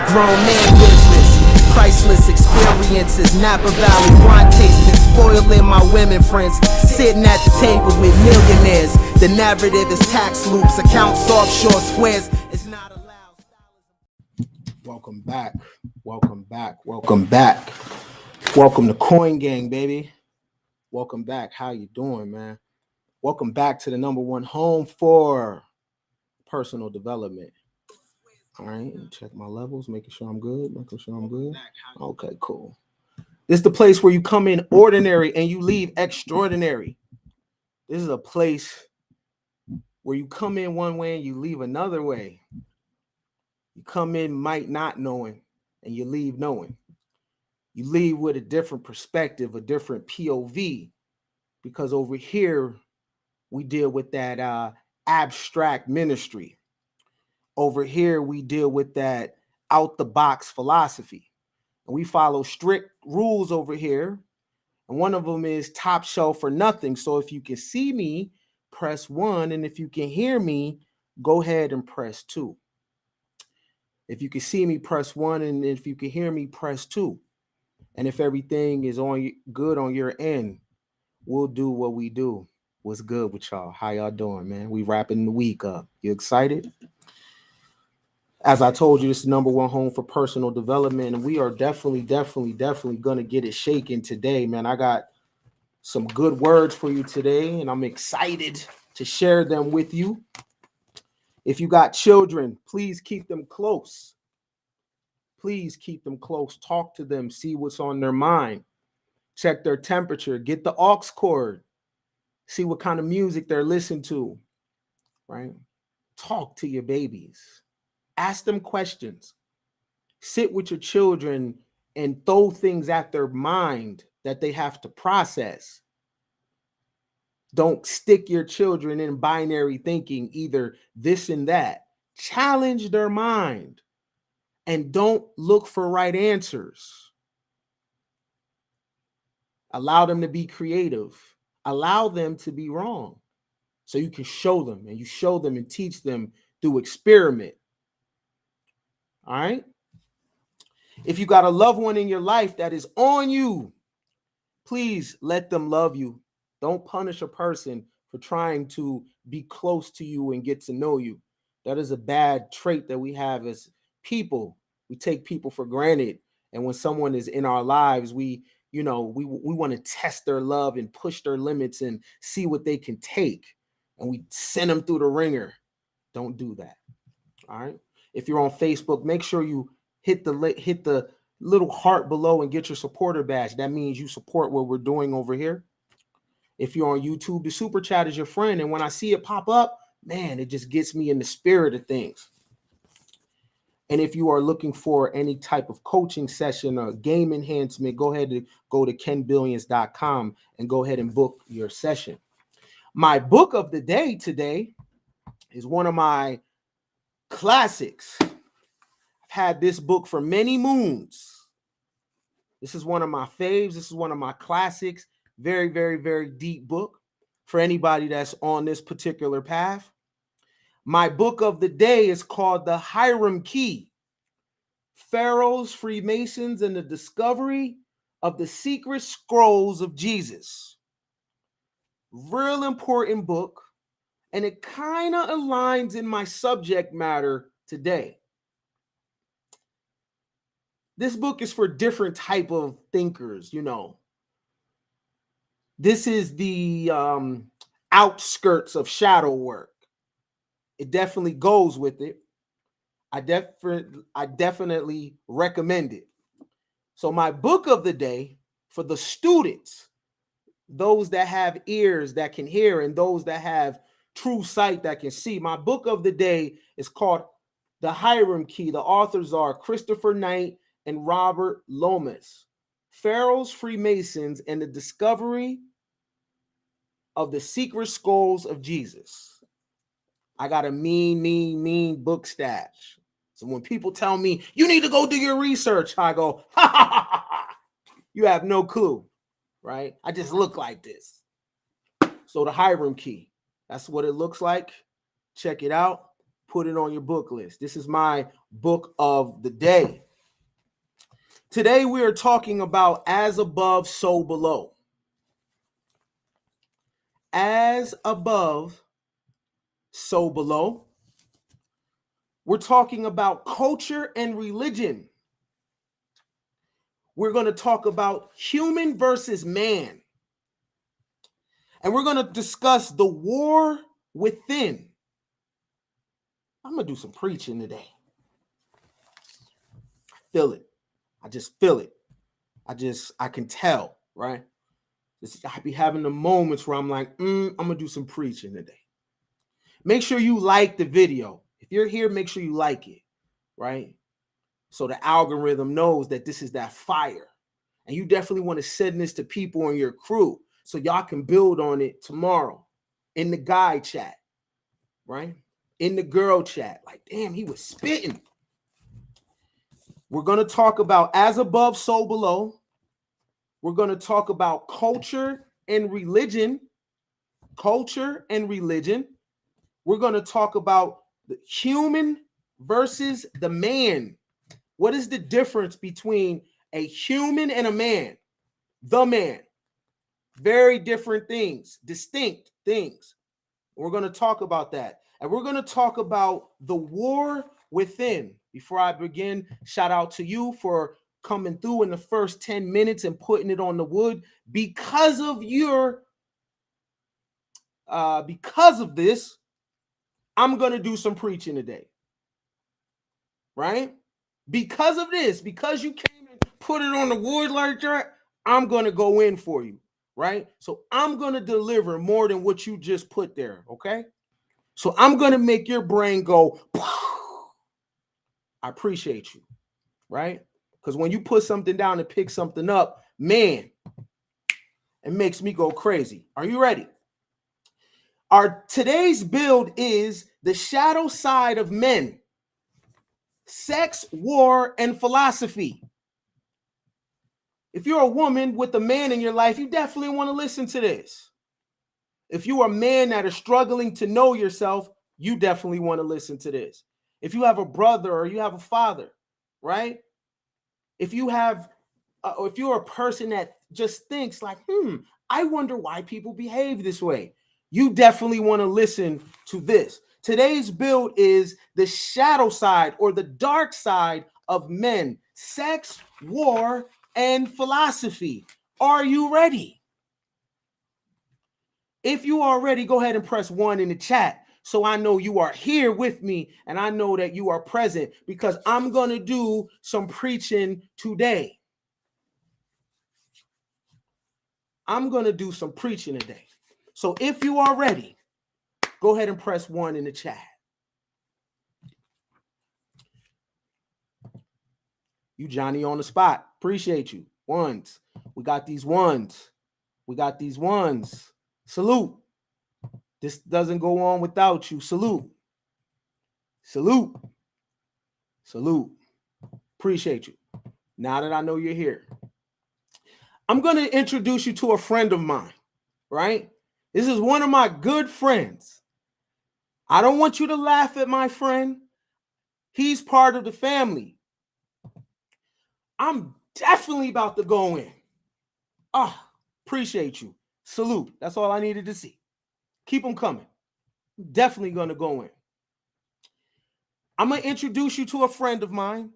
Grown man business, priceless experiences. Napa Valley wine tasting, spoiling my women friends. Sitting at the table with millionaires. The narrative is tax loops, accounts offshore squares. It's not allowed. Welcome back. Welcome back. Welcome back. Welcome to Coin Gang, baby. Welcome back. How you doing, man? Welcome back to the #1 home for personal development. All right, check my levels, making sure I'm good. Okay, cool. This is the place where you come in ordinary and you leave extraordinary. This is a place where you come in one way and you leave another way. You come in might not knowing and you leave knowing. You leave with a different perspective, a different POV, because over here we deal with that abstract ministry. Over here we deal with that out-the-box philosophy. And we follow strict rules over here. And one of them is top shelf or nothing. So if you can see me, press 1. And if you can hear me, go ahead and press 2. If you can see me, press 1. And if you can hear me, press 2. And if everything is good on your end, we'll do what we do. What's good with y'all? How y'all doing, man? We wrapping the week up. You excited? As I told you, this is #1 home for personal development, and we are definitely going to get it shaken today, man. I got some good words for you today, and I'm excited to share them with you. If you got children, please keep them close. Please keep them close. Talk to them. See what's on their mind. Check their temperature. Get the aux cord. See what kind of music they're listening to, right? Talk to your babies. Ask them questions. Sit with your children and throw things at their mind that they have to process. Don't stick your children in binary thinking, either this and that. Challenge their mind and don't look for right answers. Allow them to be creative. Allow them to be wrong so you can show them, and you show them and teach them through experiment. All right. If you got a loved one in your life that is on you, please let them love you. Don't punish a person for trying to be close to you and get to know you. That is a bad trait that we have as people. We take people for granted. And when someone is in our lives, we want to test their love and push their limits and see what they can take. And we send them through the ringer. Don't do that. All right. If you're on Facebook, make sure you hit the little heart below and get your supporter badge. That means you support what we're doing over here. If you're on YouTube, the super chat is your friend. And when I see it pop up, man, it just gets me in the spirit of things. And if you are looking for any type of coaching session or game enhancement, go ahead and go to kenbillions.com and go ahead and book your session. My book of the day today is one of my classics. I've had this book for many moons. This is one of my faves. This is one of my classics. Very, very, very deep book for anybody that's on this particular path. My book of the day is called The Hiram Key: Pharaohs, Freemasons, and the Discovery of the Secret Scrolls of Jesus. Real important book. And it kind of aligns in my subject matter today. This book is for different type of thinkers, This is the outskirts of shadow work. It definitely goes with it. I definitely recommend it. So my book of the day for the students, those that have ears that can hear and those that have true sight that can see. My book of the day is called The Hiram Key. The authors are Christopher Knight and Robert Lomas. Pharaohs, Freemasons, and the Discovery of the Secret Scrolls of Jesus. I got a mean book stash. So when people tell me, you need to go do your research, I go, ha, ha, ha, ha, ha. You have no clue, right? I just look like this. So the Hiram Key. That's what it looks like. Check it out. Put it on your book list. This is my book of the day. Today we are talking about as above, so below. As above, so below. We're talking about culture and religion. We're going to talk about human versus man. And we're going to discuss the war within. I'm going to do some preaching today. I feel it. I just feel it. I can tell, right? I be having the moments where I'm like, I'm going to do some preaching today. Make sure you like the video. If you're here, make sure you like it, right? So the algorithm knows that this is that fire. And you definitely want to send this to people in your crew so y'all can build on it tomorrow in the guy chat, right? In the girl chat. Like, damn, he was spitting. We're going to talk about as above, so below. We're going to talk about culture and religion. Culture and religion. We're going to talk about the human versus the man. What is the difference between a human and a man? The man. Very different things, distinct things. We're going to talk about that. And we're going to talk about the war within. Before I begin, shout out to you for coming through in the first 10 minutes and putting it on the wood. Because of this, I'm going to do some preaching today. Right? Because of this, because you came and put it on the wood like that, I'm going to go in for you. Right? So I'm going to deliver more than what you just put there. Okay? So I'm going to make your brain go, I appreciate you. Right? Because when you put something down and pick something up, man, it makes me go crazy. Are you ready? Our today's build is the shadow side of men. Sex, war, and philosophy. If you're a woman with a man in your life, you definitely want to listen to this. If you are a man that is struggling to know yourself, you definitely want to listen to this. If you have a brother or you have a father, right? If you have, or if you're a person that just thinks like, I wonder why people behave this way, you definitely want to listen to this. Today's build is the shadow side or the dark side of men, sex, war, and philosophy. Are you ready? If you are ready, go ahead and press 1 in the chat so I know you are here with me and I know that you are present because I'm going to do some preaching today. I'm going to do some preaching today. So if you are ready, go ahead and press 1 in the chat. You Johnny on the spot. Appreciate you. Ones. We got these ones. We got these ones. Salute. This doesn't go on without you. Salute. Salute. Salute. Appreciate you. Now that I know you're here, I'm going to introduce you to a friend of mine, right? This is one of my good friends. I don't want you to laugh at my friend. He's part of the family. I'm definitely about to go in. Appreciate you. Salute. That's all I needed to see. Keep them coming. Definitely going to go in. I'm going to introduce you to a friend of mine,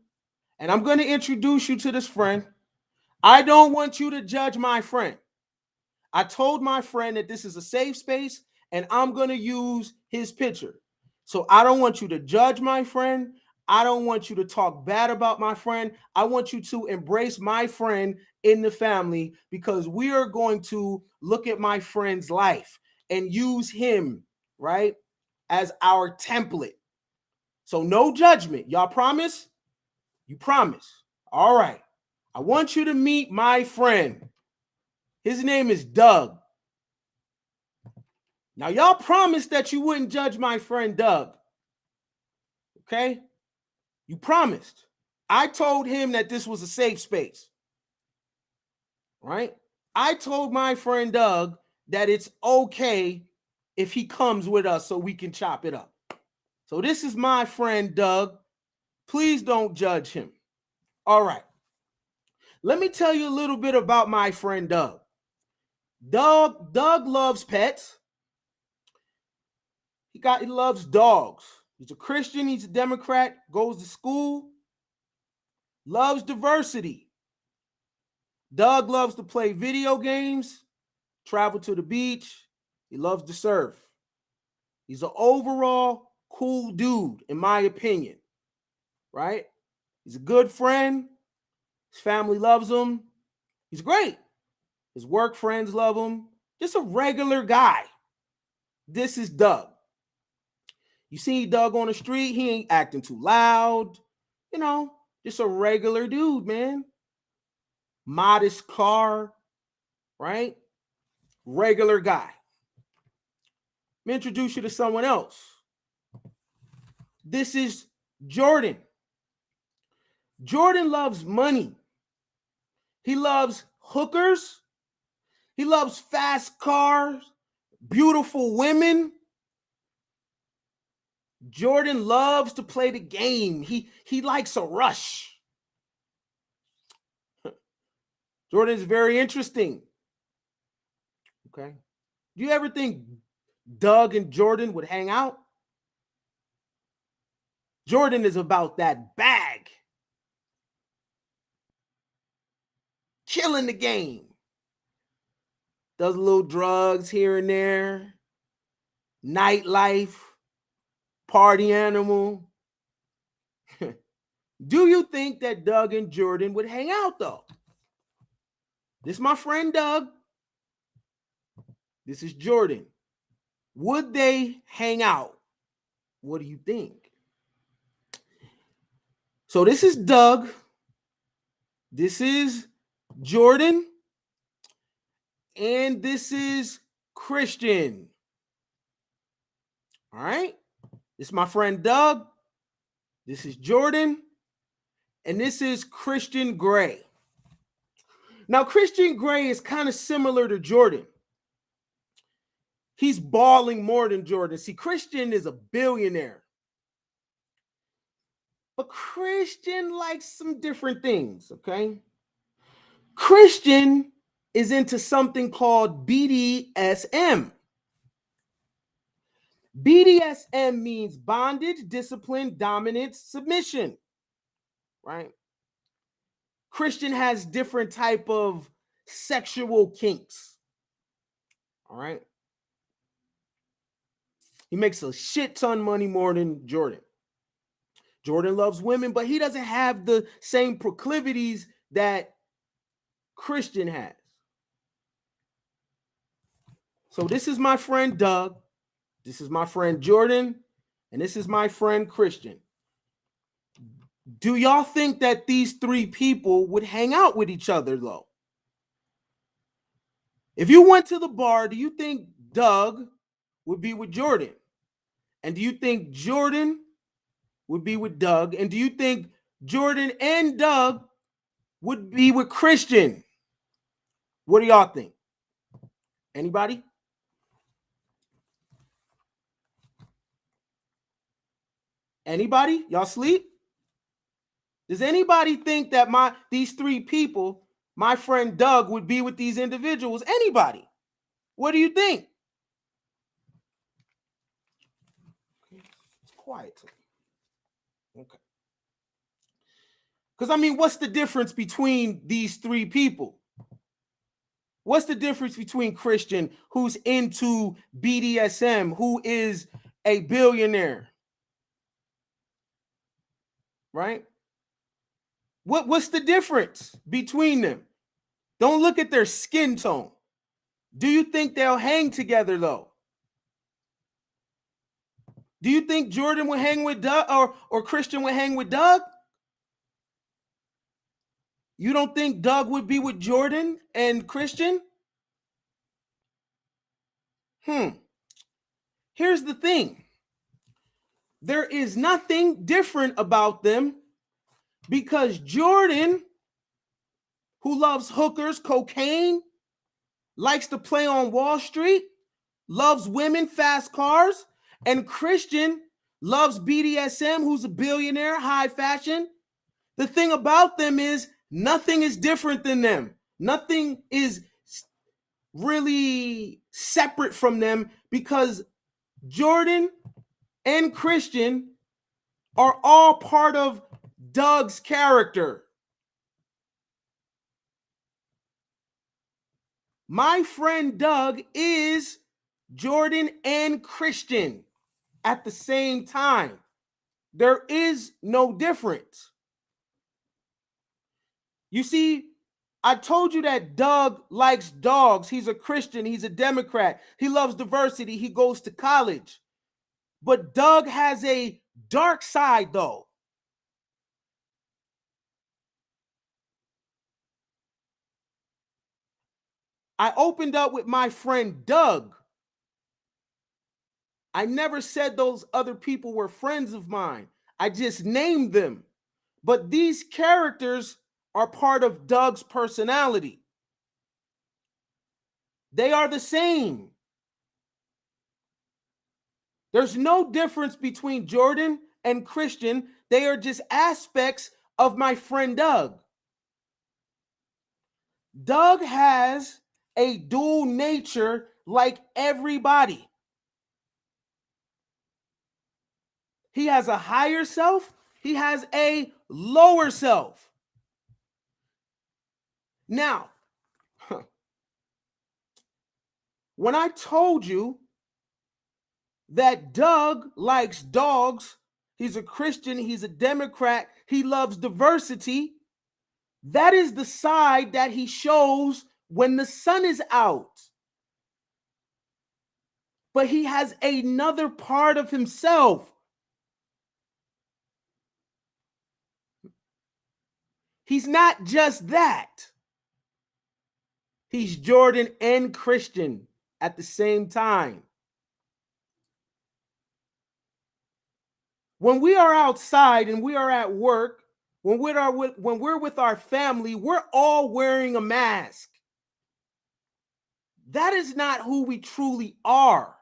and I'm going to introduce you to this friend. I don't want you to judge my friend. I told my friend that this is a safe space, and I'm going to use his picture. So I don't want you to judge my friend. I don't want you to talk bad about my friend. I want you to embrace my friend in the family because we are going to look at my friend's life and use him, right, as our template. So no judgment. Y'all promise? You promise. All right. I want you to meet my friend. His name is Doug. Now, y'all promised that you wouldn't judge my friend Doug. Okay? You promised. I told him that this was a safe space. Right? I told my friend Doug that it's okay if he comes with us so we can chop it up. It's So this is my friend Doug. Please don't judge him. All right. Let me tell you a little bit about my friend Doug. Doug loves pets. He loves dogs. He's a Christian, he's a Democrat, goes to school, loves diversity. Doug loves to play video games, travel to the beach. He loves to surf. He's an overall cool dude, in my opinion, right? He's a good friend. His family loves him. He's great. His work friends love him. Just a regular guy. This is Doug. You see Doug on the street, he ain't acting too loud. You know, just a regular dude, man. Modest car, right? Regular guy. Let me introduce you to someone else. This is Jordan. Jordan loves money. He loves hookers. He loves fast cars, beautiful women. Jordan loves to play the game. He likes a rush. Jordan is very interesting. Okay. Do you ever think Doug and Jordan would hang out? Jordan is about that bag. Killing the game. Does a little drugs here and there. Nightlife. Party animal. Do you think that Doug and Jordan would hang out though? This is my friend Doug. This is Jordan. Would they hang out? What do you think? So this is Doug. This is Jordan. And this is Christian. All right. This is my friend Doug. This is Jordan. And this is Christian Gray. Now, Christian Gray is kind of similar to Jordan. He's balling more than Jordan. See, Christian is a billionaire. But Christian likes some different things, okay? Christian is into something called BDSM. BDSM means bondage, discipline, dominance, submission, right? Christian has different type of sexual kinks, all right? He makes a shit ton money more than Jordan. Jordan loves women, but he doesn't have the same proclivities that Christian has. So this is my friend Doug. This is my friend Jordan. And this is my friend Christian. Do y'all think that these three people would hang out with each other, though? If you went to the bar, do you think Doug would be with Jordan? And do you think Jordan would be with Doug? And do you think Jordan and Doug would be with Christian? What do y'all think? Anybody? Anybody? Y'all sleep? Does anybody think that these three people, my friend Doug, would be with these individuals? Anybody? What do you think? It's quiet. Okay. Because, I mean, what's the difference between these three people? What's the difference between Christian, who's into BDSM, who is a billionaire? Right? What's the difference between them? Don't look at their skin tone. Do you think they'll hang together, though? Do you think Jordan would hang with Doug or Christian would hang with Doug? You don't think Doug would be with Jordan and Christian? Here's the thing. There is nothing different about them because Jordan, who loves hookers, cocaine, likes to play on Wall Street, loves women, fast cars, and Christian loves BDSM, who's a billionaire, high fashion. The thing about them is nothing is different than them. Nothing is really separate from them, because Jordan and Christian are all part of Doug's character. My friend Doug is Jordan and Christian at the same time. There is no difference. You see, I told you that Doug likes dogs. He's a Christian. He's a Democrat. He loves diversity. He goes to college. But Doug has a dark side, though. I opened up with my friend Doug. I never said those other people were friends of mine. I just named them. But these characters are part of Doug's personality. They are the same. There's no difference between Jordan and Christian. They are just aspects of my friend Doug. Doug has a dual nature like everybody. He has a higher self. He has a lower self. Now, when I told you that Doug likes dogs, he's a Christian, he's a Democrat, he loves diversity, that is the side that he shows when the sun is out. But he has another part of himself. He's not just that. He's Jordan and Christian at the same time. When we are outside and we are at work, when we're with our family, we're all wearing a mask. That is not who we truly are.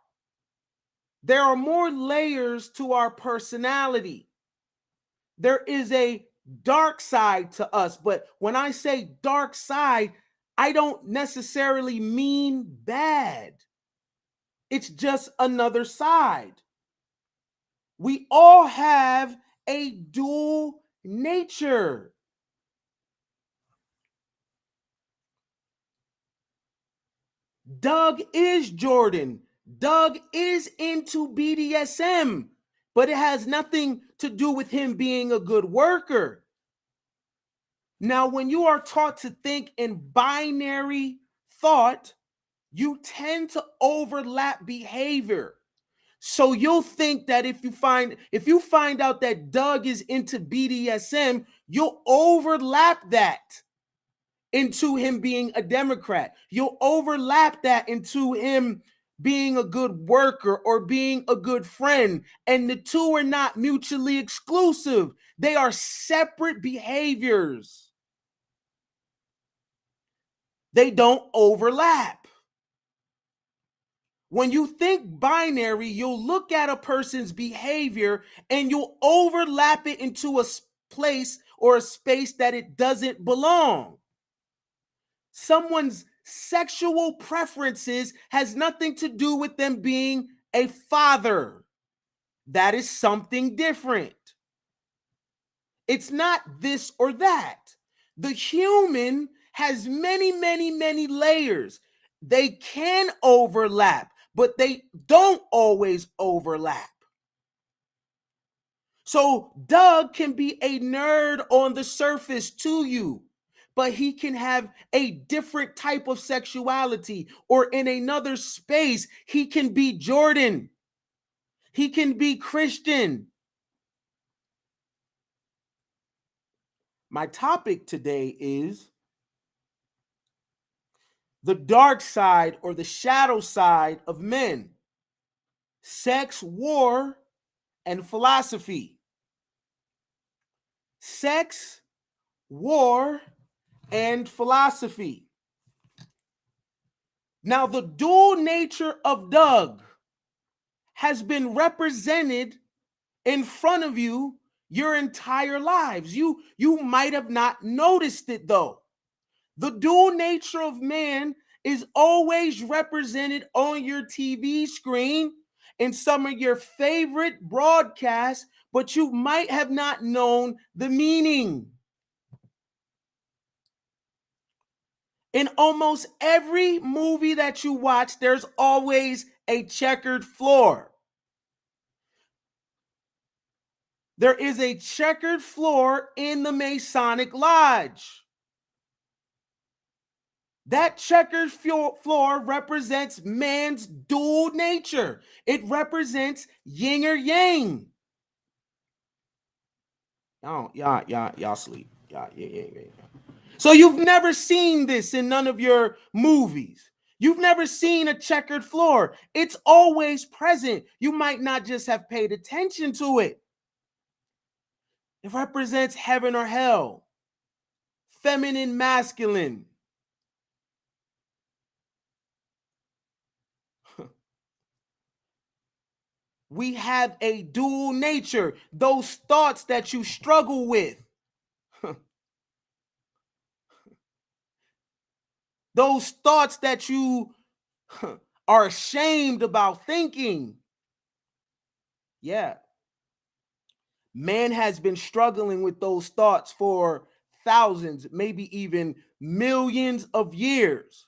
There are more layers to our personality. There is a dark side to us, but when I say dark side, I don't necessarily mean bad. It's just another side. We all have a dual nature. Doug is Jordan. Doug is into BDSM, but it has nothing to do with him being a good worker. Now, when you are taught to think in binary thought, you tend to overlap behavior. So you'll think that if you find out that Doug is into BDSM, you'll overlap that into him being a Democrat. You'll overlap that into him being a good worker or being a good friend. And the two are not mutually exclusive. They are separate behaviors. They don't overlap. When you think binary, you'll look at a person's behavior and you'll overlap it into a place or a space that it doesn't belong. Someone's sexual preferences has nothing to do with them being a father. That is something different. It's not this or that. The human has many, many, many layers. They can overlap, but they don't always overlap. So Doug can be a nerd on the surface to you, but he can have a different type of sexuality, or in another space, he can be Jordan. He can be Christian. My topic today is the dark side or the shadow side of men, sex, war, and philosophy. Sex, war, and philosophy. Now, the dual nature of Doug has been represented in front of you your entire lives. You might have not noticed it though. The dual nature of man is always represented on your TV screen in some of your favorite broadcasts, but you might have not known the meaning. In almost every movie that you watch, there's always a checkered floor. There is a checkered floor in the Masonic Lodge. That checkered floor represents man's dual nature. It represents yin or yang. Y'all sleep. Yeah. So you've never seen this in none of your movies. You've never seen a checkered floor. It's always present. You might not just have paid attention to it. It represents heaven or hell, feminine, masculine. We have a dual nature. Those thoughts that you struggle with, those thoughts that you are ashamed about thinking. Yeah. Man has been struggling with those thoughts for thousands, maybe even millions of years.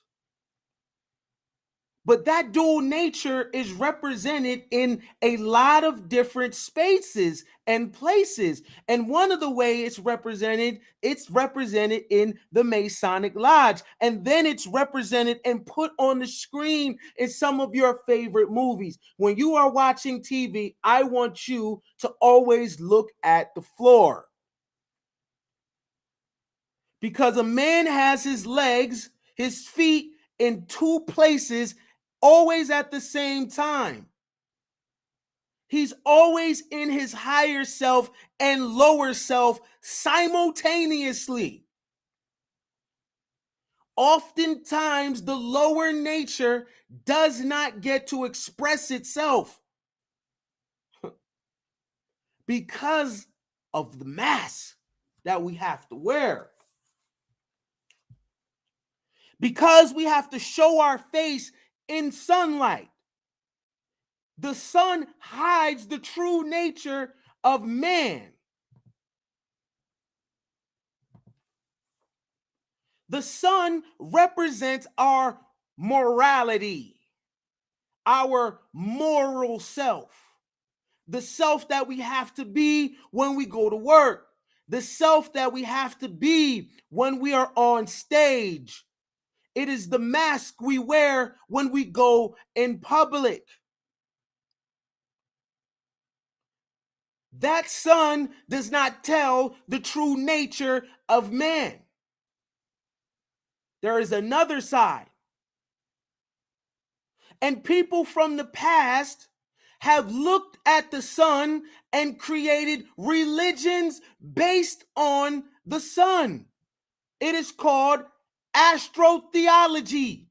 But that dual nature is represented in a lot of different spaces and places. And one of the ways it's represented in the Masonic Lodge. And then it's represented and put on the screen in some of your favorite movies. When you are watching TV, I want you to always look at the floor. Because a man has his legs, his feet in two places always at the same time. He's always in his higher self and lower self simultaneously. Oftentimes, the lower nature does not get to express itself because of the mask that we have to wear. Because we have to show our face in sunlight. The sun hides the true nature of man. The sun represents our morality, our moral self, the self that we have to be when we go to work, the self that we have to be when we are on stage. It is the mask we wear when we go in public. That sun does not tell the true nature of man. There is another side. And people from the past have looked at the sun and created religions based on the sun. It is called astrotheology.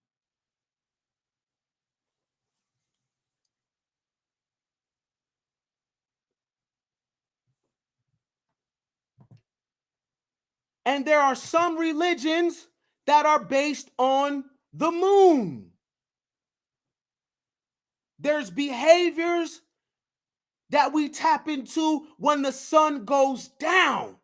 And there are some religions that are based on the moon. There's behaviors that we tap into when the sun goes down.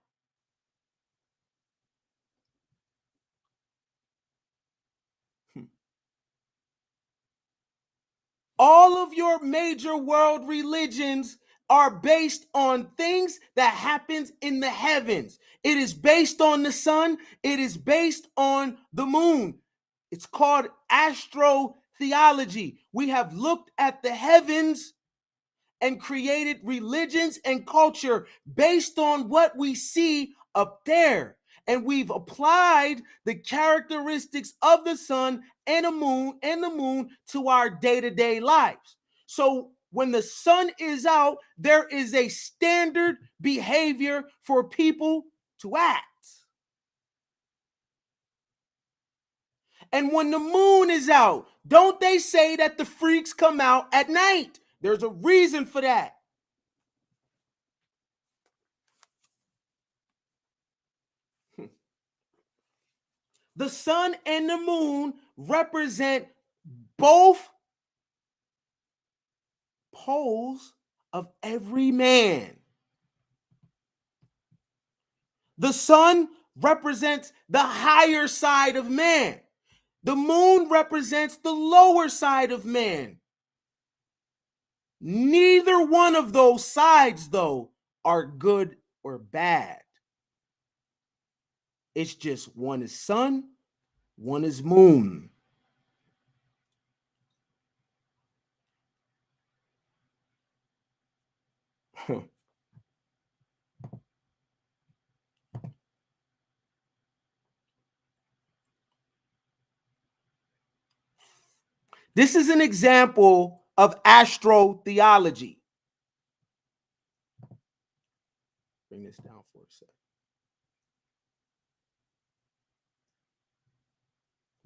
All of your major world religions are based on things that happens in the heavens. It is based on the sun. It is based on the moon. It's called astrotheology. We have looked at the heavens and created religions and culture based on what we see up there. And we've applied the characteristics of the sun and the moon to our day-to-day lives. So when the sun is out, there is a standard behavior for people to act. And when the moon is out, don't they say that the freaks come out at night? There's a reason for that. The sun and the moon represent both poles of every man. The sun represents the higher side of man. The moon represents the lower side of man. Neither one of those sides, though, are good or bad. It's just one is sun, one is moon. This is an example of astrotheology. Bring this down for a second.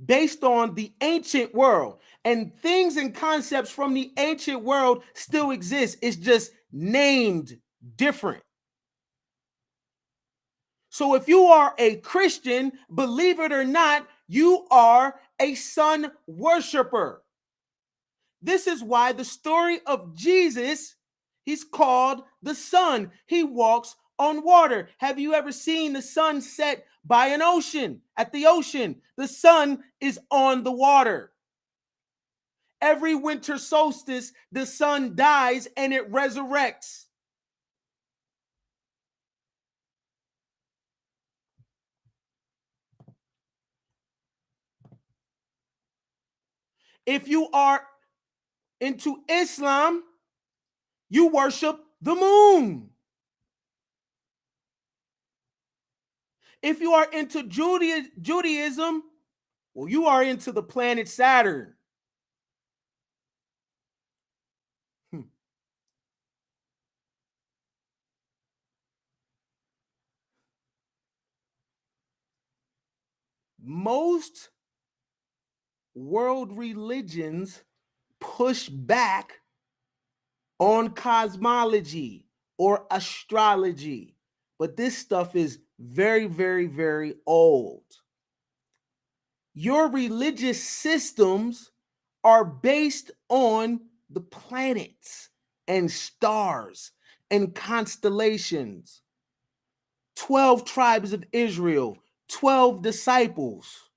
Based on the ancient world, and things and concepts from the ancient world still exist. It's just named different. So if you are a Christian, believe it or not, you are a sun worshiper. This is why the story of Jesus, he's called the sun. He walks on water. Have you ever seen the sun set by an ocean? At the ocean, the sun is on the water. Every winter solstice, the sun dies and it resurrects. If you are into Islam, you worship the moon. If you are into Judaism, well, you are into the planet Saturn. Most world religions push back on cosmology or astrology, but this stuff is very, very, very old. Your religious systems are based on the planets and stars and constellations. 12 tribes of Israel, 12 disciples,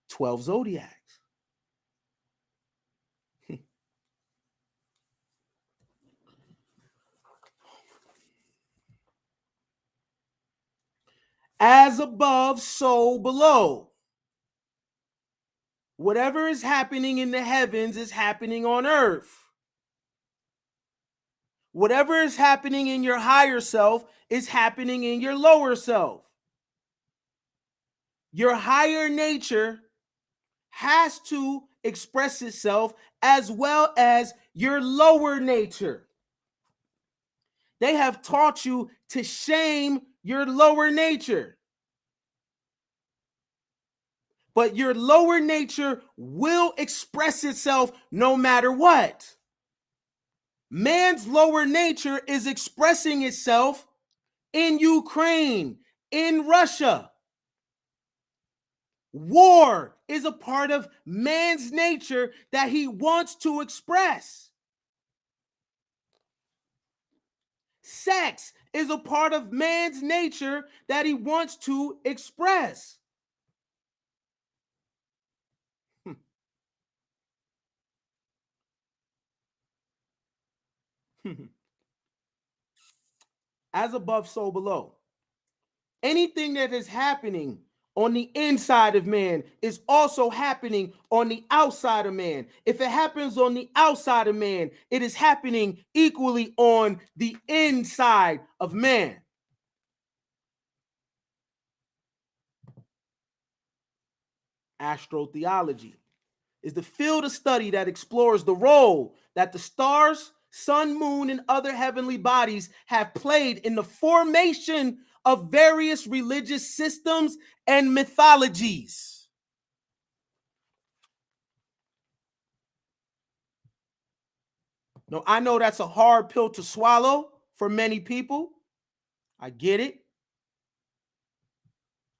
12 zodiacs. As above, so below. Whatever is happening in the heavens is happening on earth. Whatever is happening in your higher self is happening in your lower self. Your higher nature has to express itself as well as your lower nature. They have taught you to shame your lower nature. But your lower nature will express itself no matter what. Man's lower nature is expressing itself in Ukraine, in Russia. War is a part of man's nature that he wants to express. Sex is a part of man's nature that he wants to express. As above, so below. Anything that is happening on the inside of man is also happening on the outside of man. If it happens on the outside of man, it is happening equally on the inside of man. Astrotheology is the field of study that explores the role that the stars, sun, moon, and other heavenly bodies have played in the formation of various religious systems and mythologies. Now, I know that's a hard pill to swallow for many people. I get it.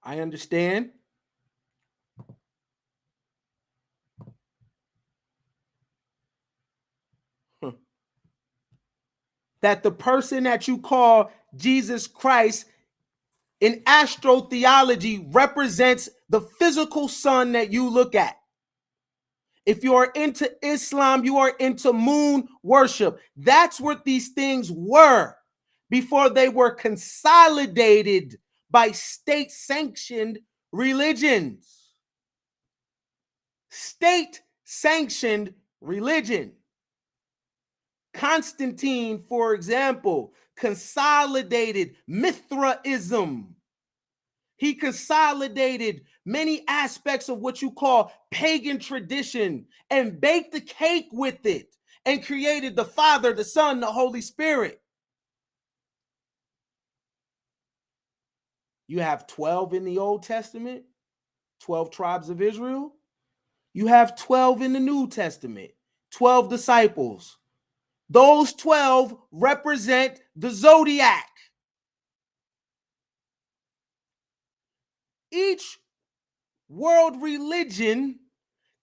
I understand that the person that you call Jesus Christ in astrotheology represents the physical sun that you look at. If you are into Islam, you are into moon worship. That's what these things were before they were consolidated by state sanctioned religions. State sanctioned religion. Constantine, for example, consolidated Mithraism. He consolidated many aspects of what you call pagan tradition and baked the cake with it and created the Father, the Son, the Holy Spirit. You have 12 in the Old Testament, 12 tribes of Israel. You have 12 in the New Testament, 12 disciples. Those 12 represent the zodiac. Each world religion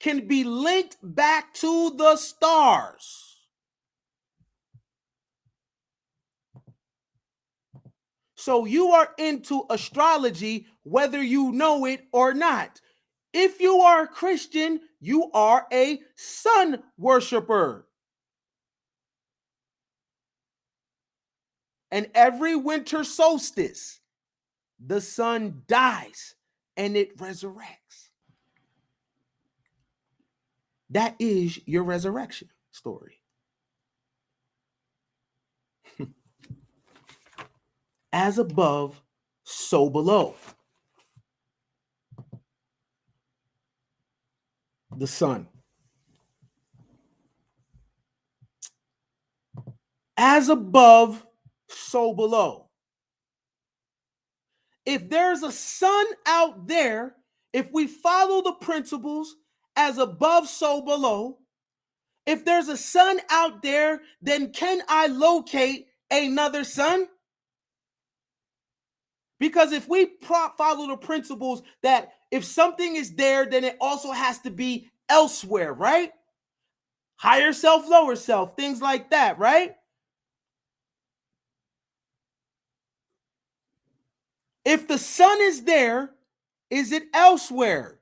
can be linked back to the stars. So you are into astrology whether you know it or not. If you are a Christian, you are a sun worshiper. And every winter solstice, the sun dies and it resurrects. That is your resurrection story. As above, so below. The sun. As above, so below. If there's a sun out there, if we follow the principles as above, so below, if there's a sun out there, then can I locate another sun? Because if we follow the principles that if something is there, then it also has to be elsewhere, right? Higher self, lower self, things like that, right? If the sun is there, is it elsewhere?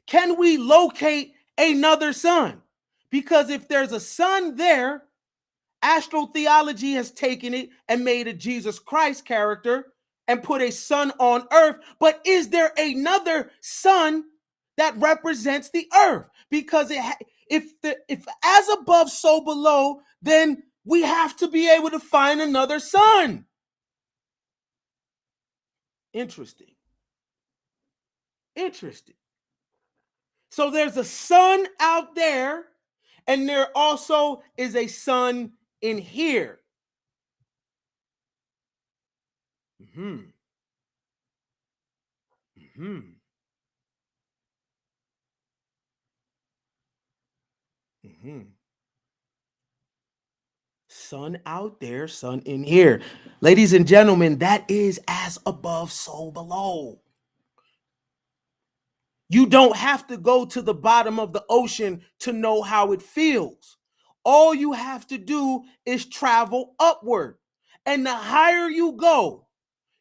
Can we locate another sun? Because if there's a sun there, astrotheology has taken it and made a Jesus Christ character and put a sun on earth. But is there another sun that represents the earth? Because if as above, so below, then we have to be able to find another sun. Interesting. Interesting. So there's a sun out there, and there also is a sun in here. Mm-hmm. Mm-hmm. Mm-hmm. Sun out there, sun in here. Ladies and gentlemen, that is as above, so below. You don't have to go to the bottom of the ocean to know how it feels. All you have to do is travel upward. And the higher you go,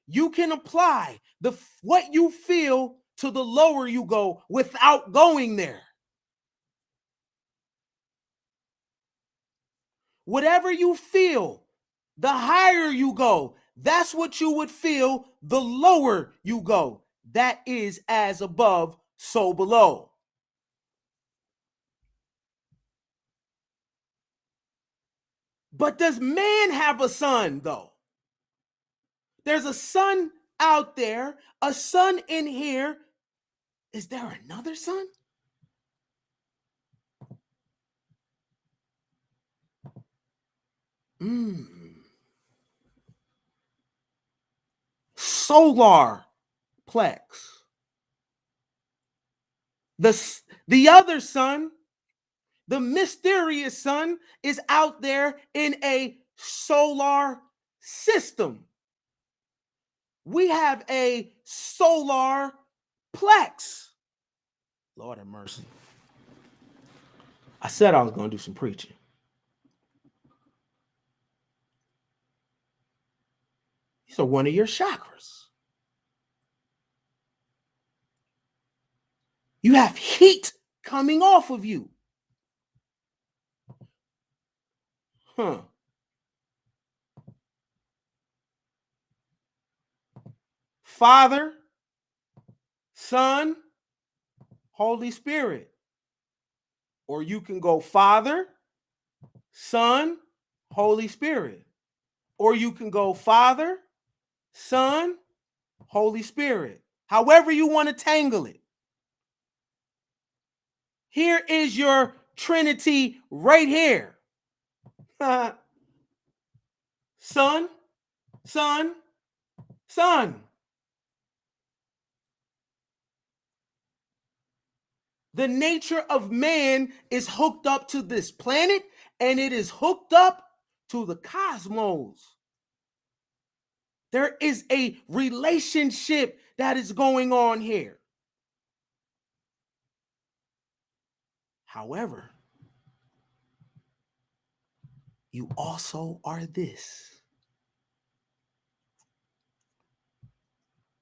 you can apply what you feel to the lower you go without going there. Whatever you feel, the higher you go, that's what you would feel the lower you go. That is as above, so below. But does man have a sun, though? There's a sun out there, a sun in here. Is there another sun? Solar plex. The other sun, the mysterious sun, is out there in a solar system. we have a solar plex. Lord have mercy. I said I was going to do some preaching. These are one of your chakras. You have heat coming off of you. Father, Son, Holy Spirit. Or you can go Father, Son, Holy Spirit. Or you can go Father, Son, Holy Spirit. However you want to tangle it. Here is your Trinity right here. Son, Son, Son. The nature of man is hooked up to this planet, and it is hooked up to the cosmos. There is a relationship that is going on here. However, you also are this.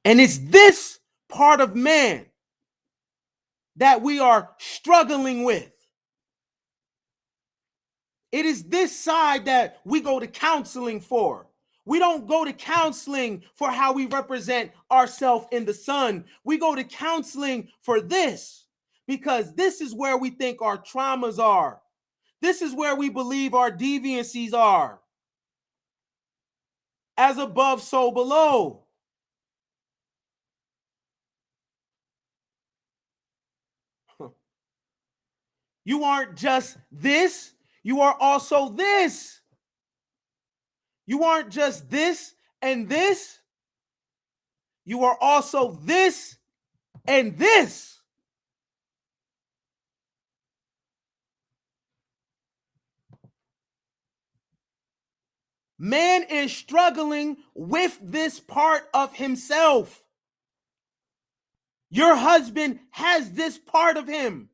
And it's this part of man that we are struggling with. It is this side that we go to counseling for. We don't go to counseling for how we represent ourselves in the sun. We go to counseling for this, because this is where we think our traumas are. This is where we believe our deviancies are. As above, so below. You aren't just this, you are also this. You aren't just this and this. You are also this and this. Man is struggling with this part of himself. Your husband has this part of him.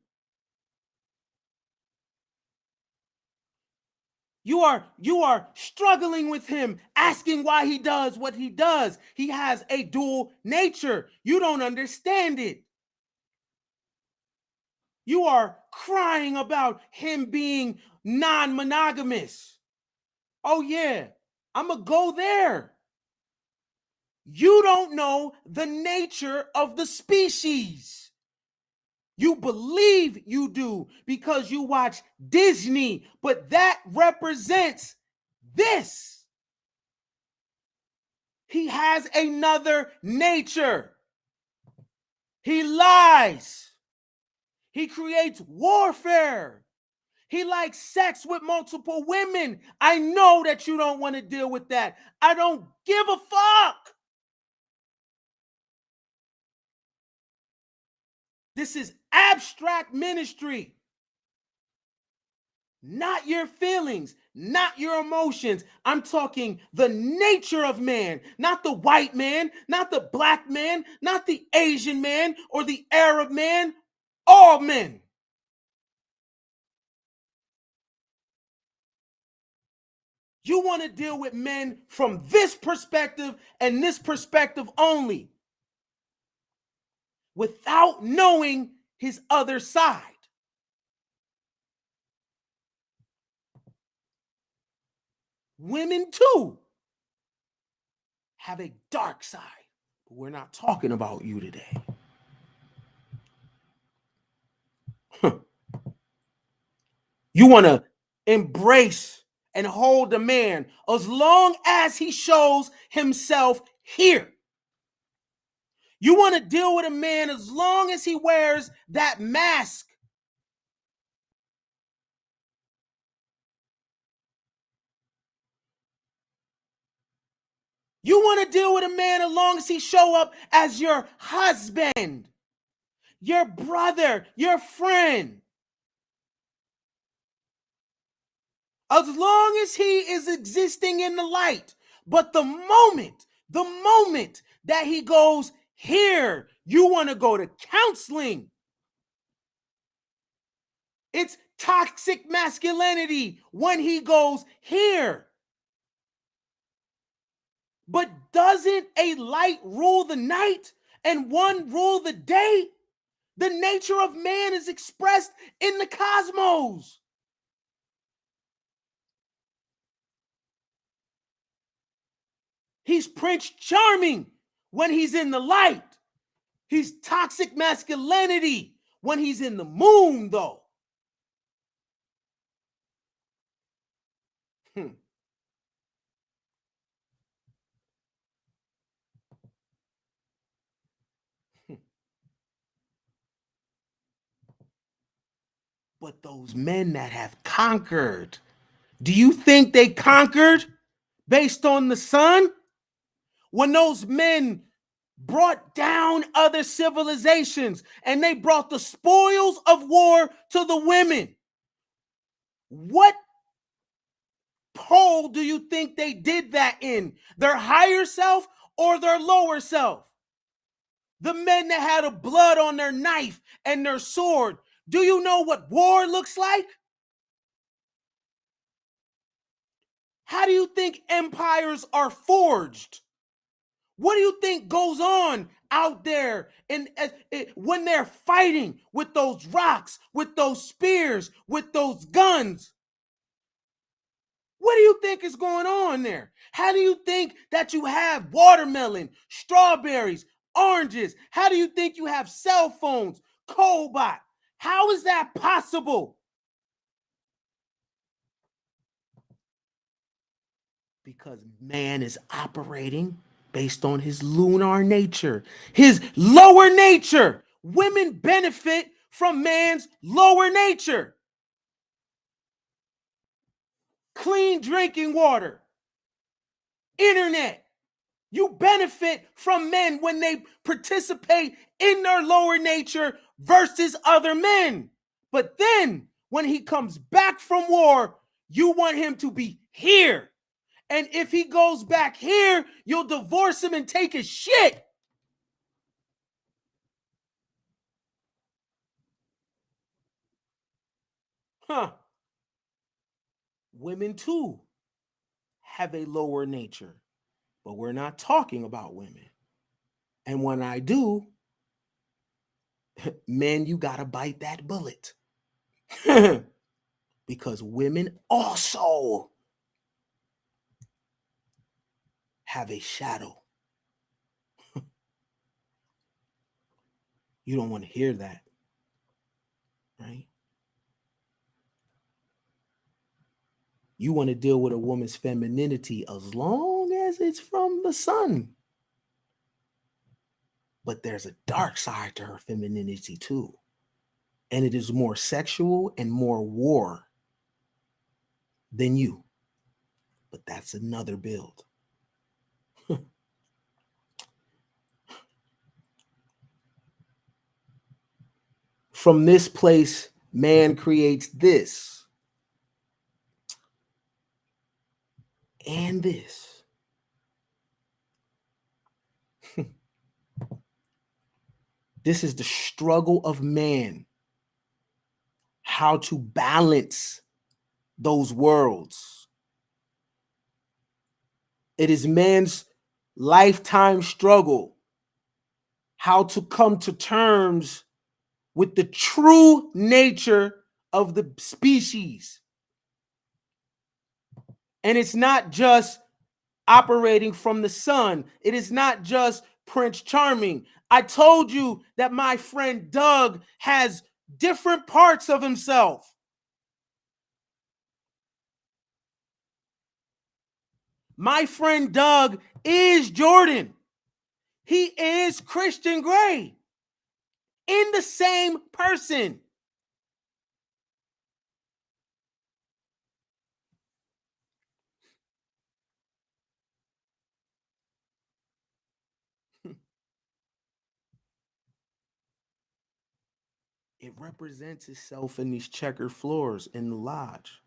You are struggling with him, asking why he does what he does. He has a dual nature. You don't understand it. You are crying about him being non-monogamous. Oh yeah, I'm gonna go there. You don't know the nature of the species. You believe you do because you watch Disney, but that represents this. He has another nature. He lies. He creates warfare. He likes sex with multiple women. I know that you don't want to deal with that. I don't give a fuck. This is abstract ministry. Not your feelings, not your emotions. I'm talking the nature of man, not the white man, not the black man, not the Asian man or the Arab man, all men. You want to deal with men from this perspective and this perspective only, without knowing his other side. Women too have a dark side, but we're not talking about you today. You want to embrace and hold the man as long as he shows himself here. You want to deal with a man as long as he wears that mask. You want to deal with a man as long as he show up as your husband, your brother, your friend. As long as he is existing in the light. But the moment The moment that he goes here, you want to go to counseling. It's toxic masculinity when he goes here. But doesn't a light rule the night and one rule the day? The nature of man is expressed in the cosmos. He's Prince Charming when he's in the light. He's toxic masculinity when he's in the moon, though. But those men that have conquered, do you think they conquered based on the sun? When those men brought down other civilizations and they brought the spoils of war to the women, what pole do you think they did that in? Their higher self or their lower self? The men that had a blood on their knife and their sword. Do you know what war looks like? How do you think empires are forged? What do you think goes on out there when they're fighting with those rocks, with those spears, with those guns? What do you think is going on there? How do you think that you have watermelon, strawberries, oranges? How do you think you have cell phones, cobalt? How is that possible? Because man is operating based on his lunar nature, his lower nature. Women benefit from man's lower nature. Clean drinking water, internet. You benefit from men when they participate in their lower nature versus other men. But then when he comes back from war, you want him to be here. And if he goes back here, you'll divorce him and take his shit. Huh. Women too have a lower nature, but we're not talking about women. And when I do, men, you gotta bite that bullet. Because women also have a shadow. You don't want to hear that, right? You want to deal with a woman's femininity as long as it's from the sun. But there's a dark side to her femininity too. And it is more sexual and more war than you. But that's another build. From this place, man creates this and this. This is the struggle of man. How to balance those worlds. It is man's lifetime struggle. How to come to terms with the true nature of the species. And it's not just operating from the sun. It is not just Prince Charming. I told you that my friend Doug has different parts of himself. My friend Doug is Jordan. He is Christian Grey in the same person. It represents itself in these checkered floors in the lodge.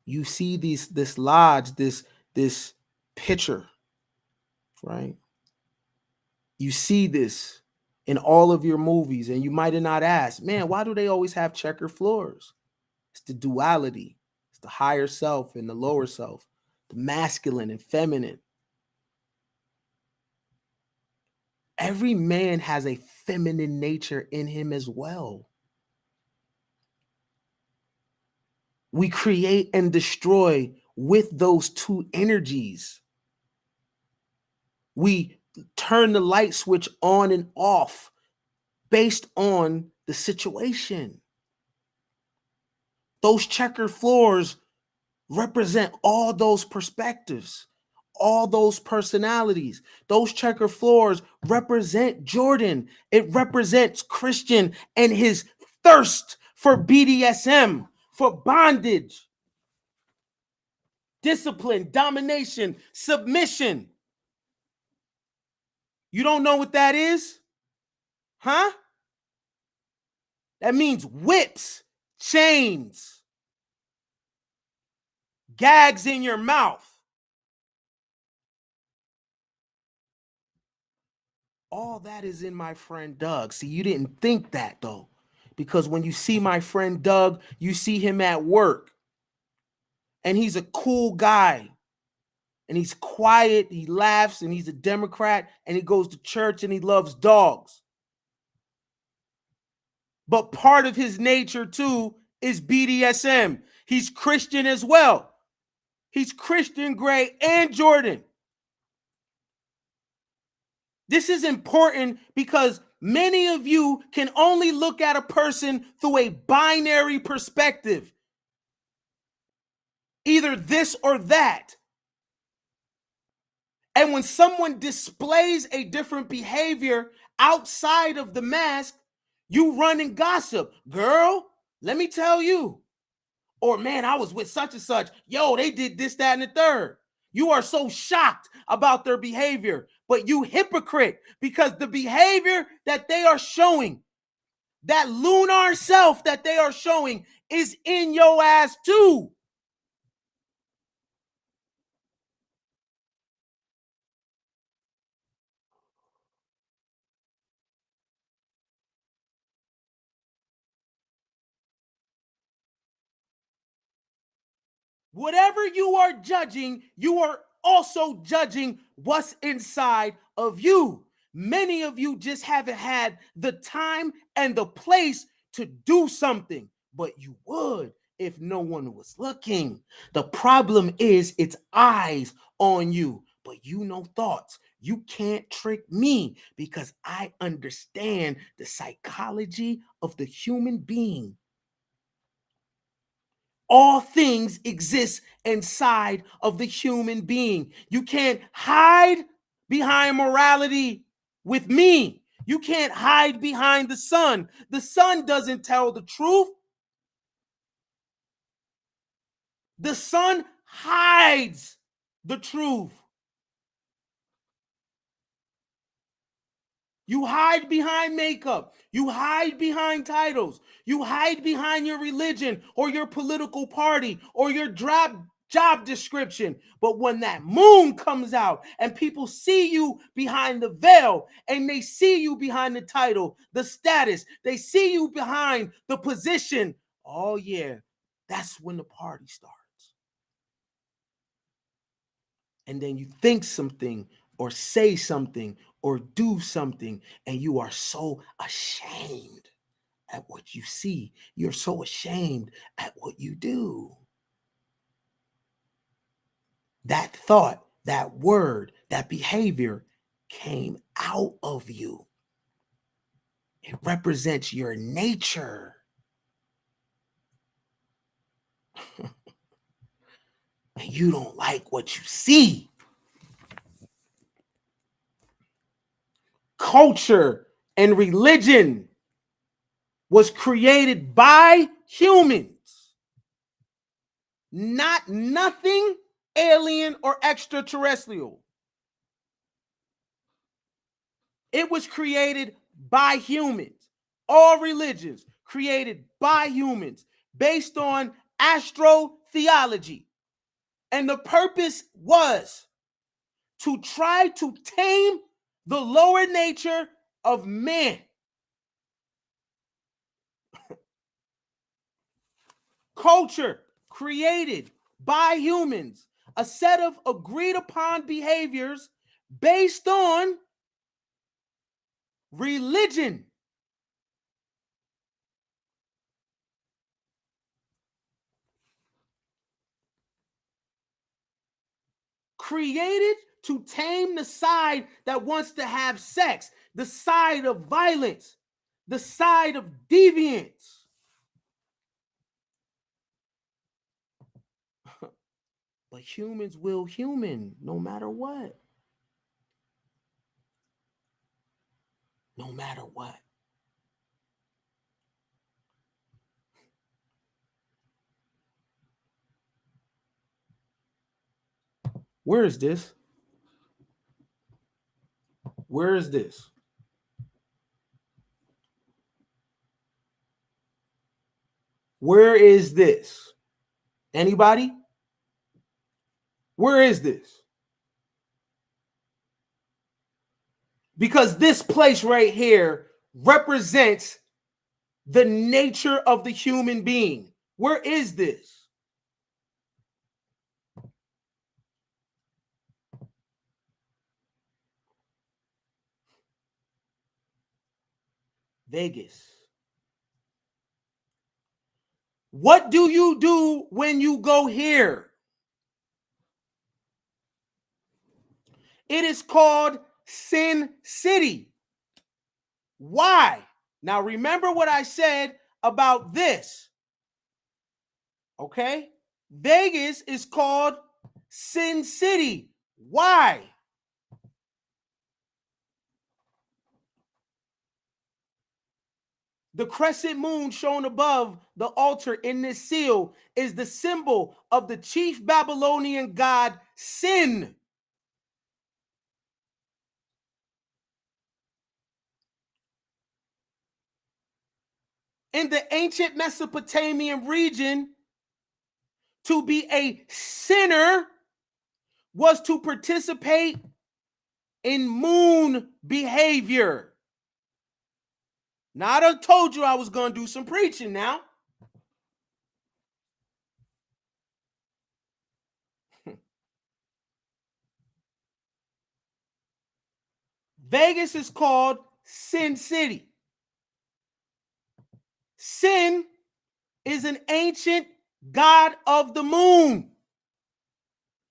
You see this lodge, this picture, right? You see this in all of your movies, and you might have not asked, man, why do they always have checker floors? It's the duality. It's the higher self and the lower self, the masculine and feminine. Every man has a feminine nature in him as well. We create and destroy with those two energies. We turn the light switch on and off based on the situation. Those checker floors represent all those perspectives, all those personalities. Those checker floors represent Jordan. It represents Christian and his thirst for BDSM, for bondage, discipline, domination, submission. You don't know what that is? Huh? That means whips, chains, gags in your mouth. All that is in my friend Doug. See, you didn't think that though. Because when you see my friend Doug, you see him at work. And he's a cool guy. And he's quiet, he laughs, and he's a Democrat, and he goes to church and he loves dogs. But part of his nature too is BDSM. He's Christian as well. He's Christian Grey and Jordan. This is important because many of you can only look at a person through a binary perspective. Either this or that. And when someone displays a different behavior outside of the mask, you run and gossip. Girl, let me tell you. Or, man, I was with such and such. Yo, they did this, that, and the third. You are so shocked about their behavior, but you hypocrite, because the behavior that they are showing, that lunar self that they are showing, is in your ass too. Whatever you are judging, you are also judging what's inside of you. Many of you just haven't had the time and the place to do something, but you would if no one was looking. The problem is it's eyes on you, but you know thoughts. You can't trick me because I understand the psychology of the human being. All things exist inside of the human being. You can't hide behind morality with me. You can't hide behind the sun. The sun doesn't tell the truth. The sun hides the truth. You hide behind makeup. You hide behind titles. You hide behind your religion or your political party or your job description. But when that moon comes out and people see you behind the veil and they see you behind the title, the status, they see you behind the position, oh yeah, that's when the party starts. And then you think something or say something or do something, and you are so ashamed at what you see. You're so ashamed at what you do. That thought, that word, that behavior came out of you. It represents your nature. And you don't like what you see. Culture and religion was created by humans, not nothing alien or extraterrestrial. It was created by humans. All religions created by humans based on astro theology. And the purpose was to try to tame the lower nature of man. Culture created by humans, a set of agreed upon behaviors based on religion. Created to tame the side that wants to have sex, the side of violence, the side of deviance. But humans will human no matter what. No matter what. Where is this? Where is this? Where is this? Anybody? Where is this? Because this place right here represents the nature of the human being. Where is this? Vegas. What do you do when you go here? It is called Sin City. Why? Now remember what I said about this. Okay? Vegas is called Sin City. Why? The crescent moon shown above the altar in this seal is the symbol of the chief Babylonian god Sin. In the ancient Mesopotamian region, to be a sinner was to participate in moon behavior. Now, I done told you I was going to do some preaching now. Vegas is called Sin City. Sin is an ancient god of the moon.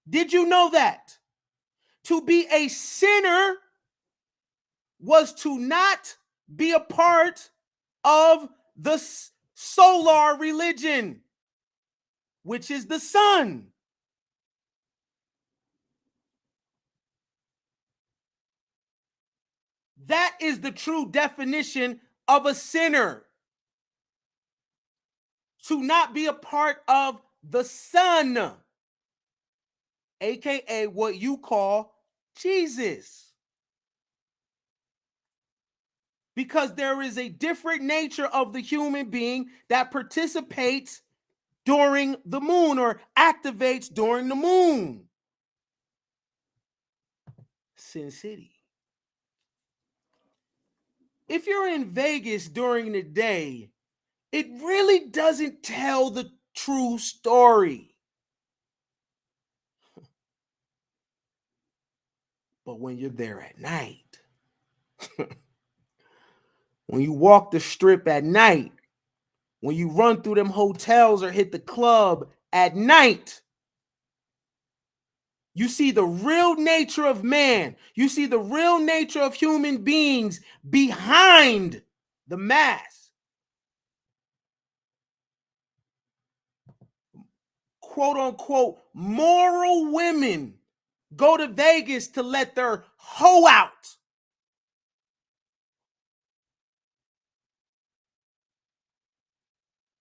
Did you know that? To be a sinner was to not be a part of the solar religion, which is the sun. That is the true definition of a sinner. To not be a part of the sun, aka what you call Jesus. Because there is a different nature of the human being that participates during the moon or activates during the moon. Sin City. If you're in Vegas during the day, it really doesn't tell the true story. But when you're there at night, when you walk the strip at night, when you run through them hotels or hit the club at night, you see the real nature of man. You see the real nature of human beings behind the mask. Quote unquote, moral women go to Vegas to let their hoe out.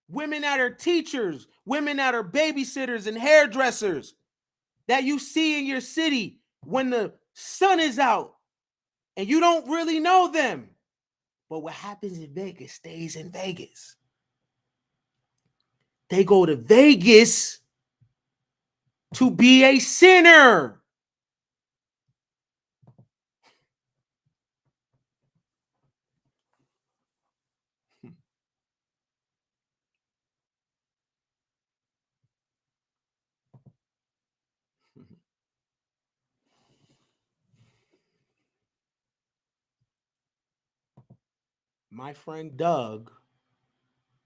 Women that are teachers, women that are babysitters and hairdressers that you see in your city when the sun is out and you don't really know them. But what happens in Vegas stays in Vegas. They go to Vegas to be a sinner. My friend Doug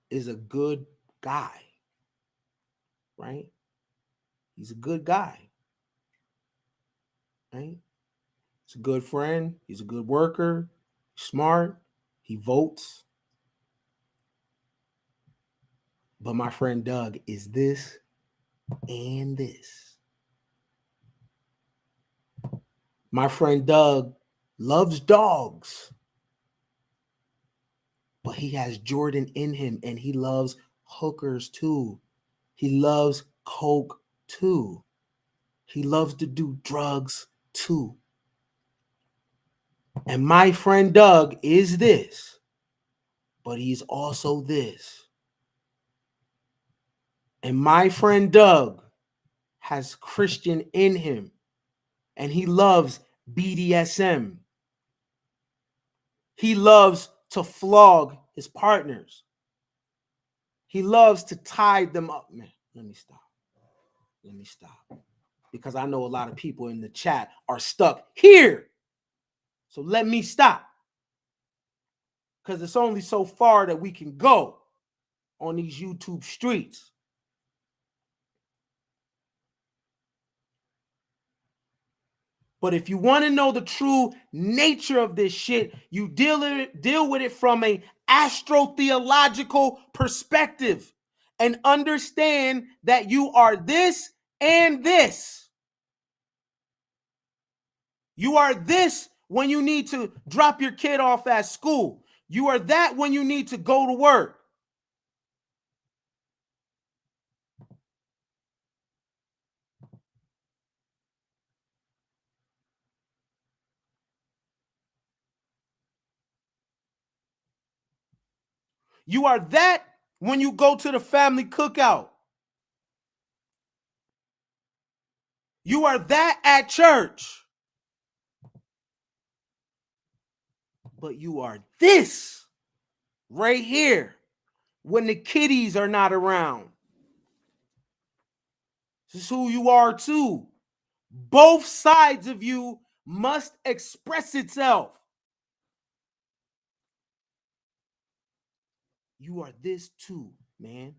is a good guy, right? He's a good guy, right? He's a good friend. He's a good worker, smart. He votes. But my friend Doug is this and this. My friend Doug loves dogs, but he has Jordan in him and he loves hookers too. He loves coke too. He loves to do drugs too. And my friend Doug is this, but he's also this. And my friend Doug has Christian in him and he loves BDSM. He loves to flog his partners. He loves to tie them up. Man, let me stop. Because I know a lot of people in the chat are stuck here. So let me stop. Because it's only so far that we can go on these YouTube streets. But if you want to know the true nature of this shit, you deal with it from a astrotheological perspective and understand that you are this and this. You are this when you need to drop your kid off at school. You are that when you need to go to work. You are that when you go to the family cookout. You are that at church. But you are this right here when the kiddies are not around. This is who you are too. Both sides of you must express itself. You are this too, man.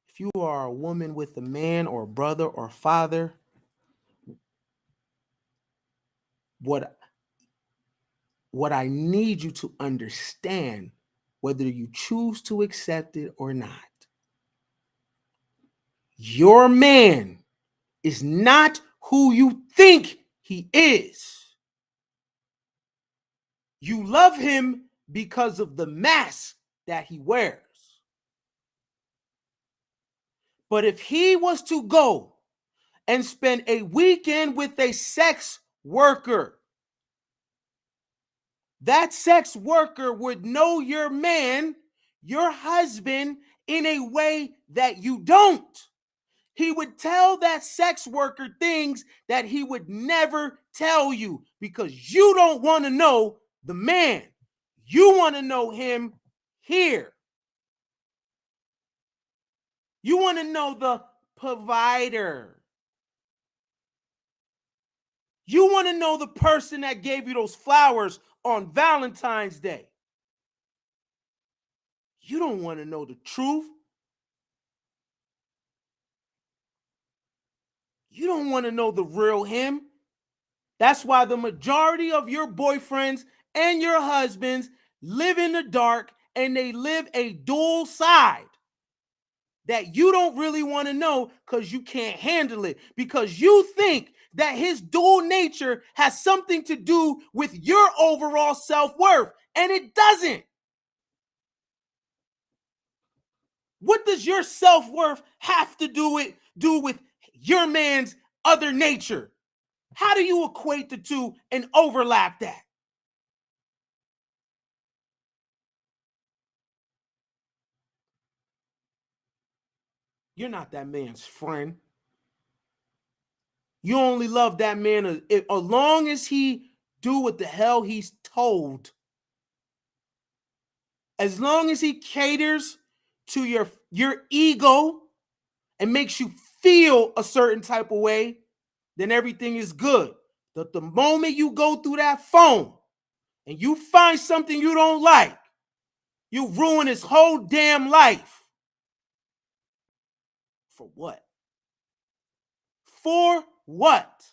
If you are a woman with a man or a brother or father, what I need you to understand, whether you choose to accept it or not, your man is not who you think he is. You love him because of the mask that he wears. But if he was to go and spend a weekend with a sex worker, that sex worker would know your man, your husband, in a way that you don't. He would tell that sex worker things that he would never tell you because you don't want to know the man. You want to know him here. You want to know the provider. You want to know the person that gave you those flowers on Valentine's Day. You don't want to know the truth. You don't want to know the real him. That's why the majority of your boyfriends and your husbands live in the dark and they live a dual side that you don't really want to know because you can't handle it, because you think that his dual nature has something to do with your overall self-worth, and it doesn't. What does your self-worth have to do with your man's other nature? How do you equate the two and overlap that? You're not that man's friend. You only love that man as long as he do what the hell he's told. As long as he caters to your ego and makes you feel a certain type of way, then everything is good. But the moment you go through that phone and you find something you don't like, you ruin his whole damn life. For what? For what?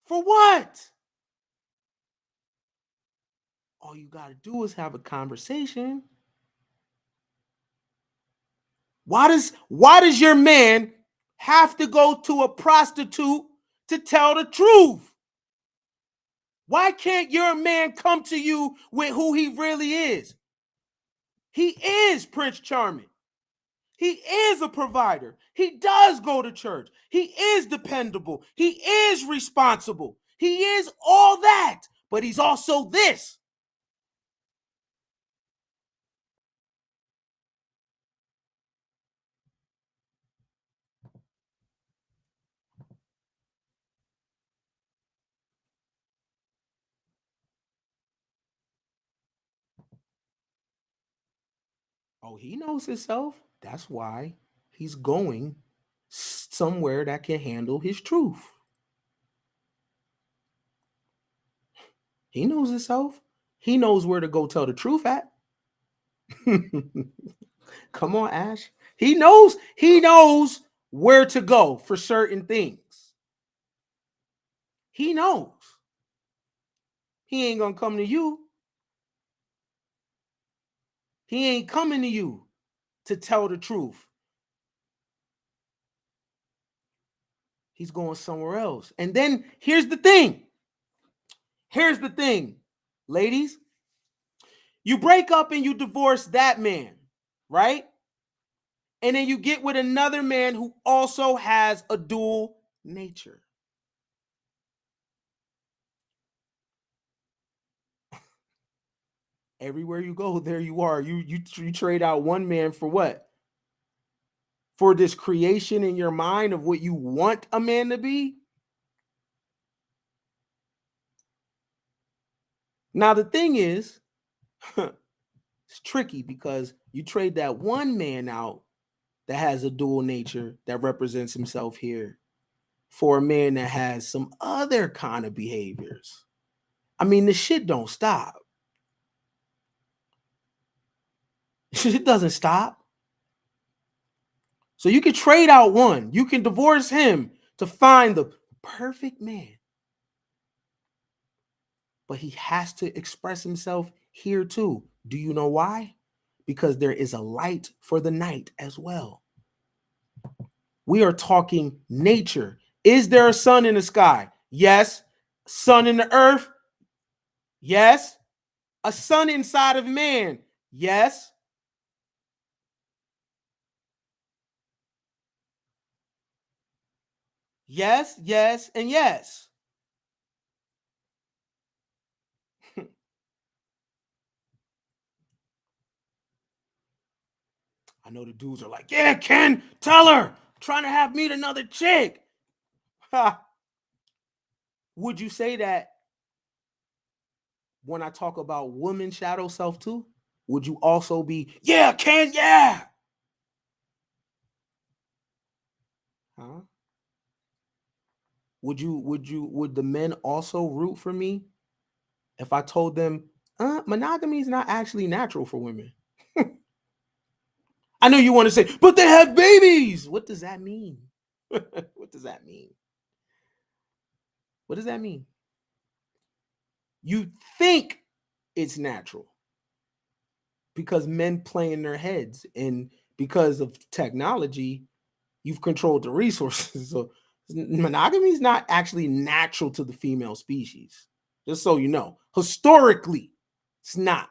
For what? All you got to do is have a conversation. Why does your man have to go to a prostitute to tell the truth? Why can't your man come to you with who he really is? He is Prince Charming. He is a provider. He does go to church. He is dependable. He is responsible. He is all that, but he's also this. Oh, he knows himself. That's why he's going somewhere that can handle his truth. He knows himself. He knows where to go tell the truth at. Come on, Ash. He knows where to go for certain things. He knows. He ain't gonna come to you. He ain't coming to you to tell the truth. He's going somewhere else. And then here's the thing. Here's the thing, ladies. You break up and you divorce that man, right? And then you get with another man who also has a dual nature. Everywhere you go, there you are. You trade out one man for what? For this creation in your mind of what you want a man to be? Now, the thing is, it's tricky because you trade that one man out that has a dual nature that represents himself here for a man that has some other kind of behaviors. I mean, the shit don't stop. It doesn't stop. So you can trade out one. You can divorce him to find the perfect man. But he has to express himself here too. Do you know why? Because there is a light for the night as well. We are talking nature. Is there a sun in the sky? Yes. Sun in the earth? Yes. A sun inside of man? Yes. Yes, yes, and yes. I know the dudes are like, yeah, Ken, tell her. Trying to have meet another chick. Ha. Would you say that when I talk about woman shadow self too? Would you also be, yeah, Ken, yeah? Huh? Would the men also root for me if I told them monogamy is not actually natural for women? I know you want to say, but they have babies. What does that mean? What does that mean? What does that mean? You think it's natural because men play in their heads, and because of technology, you've controlled the resources. So monogamy is not actually natural to the female species. Just so you know, historically, it's not.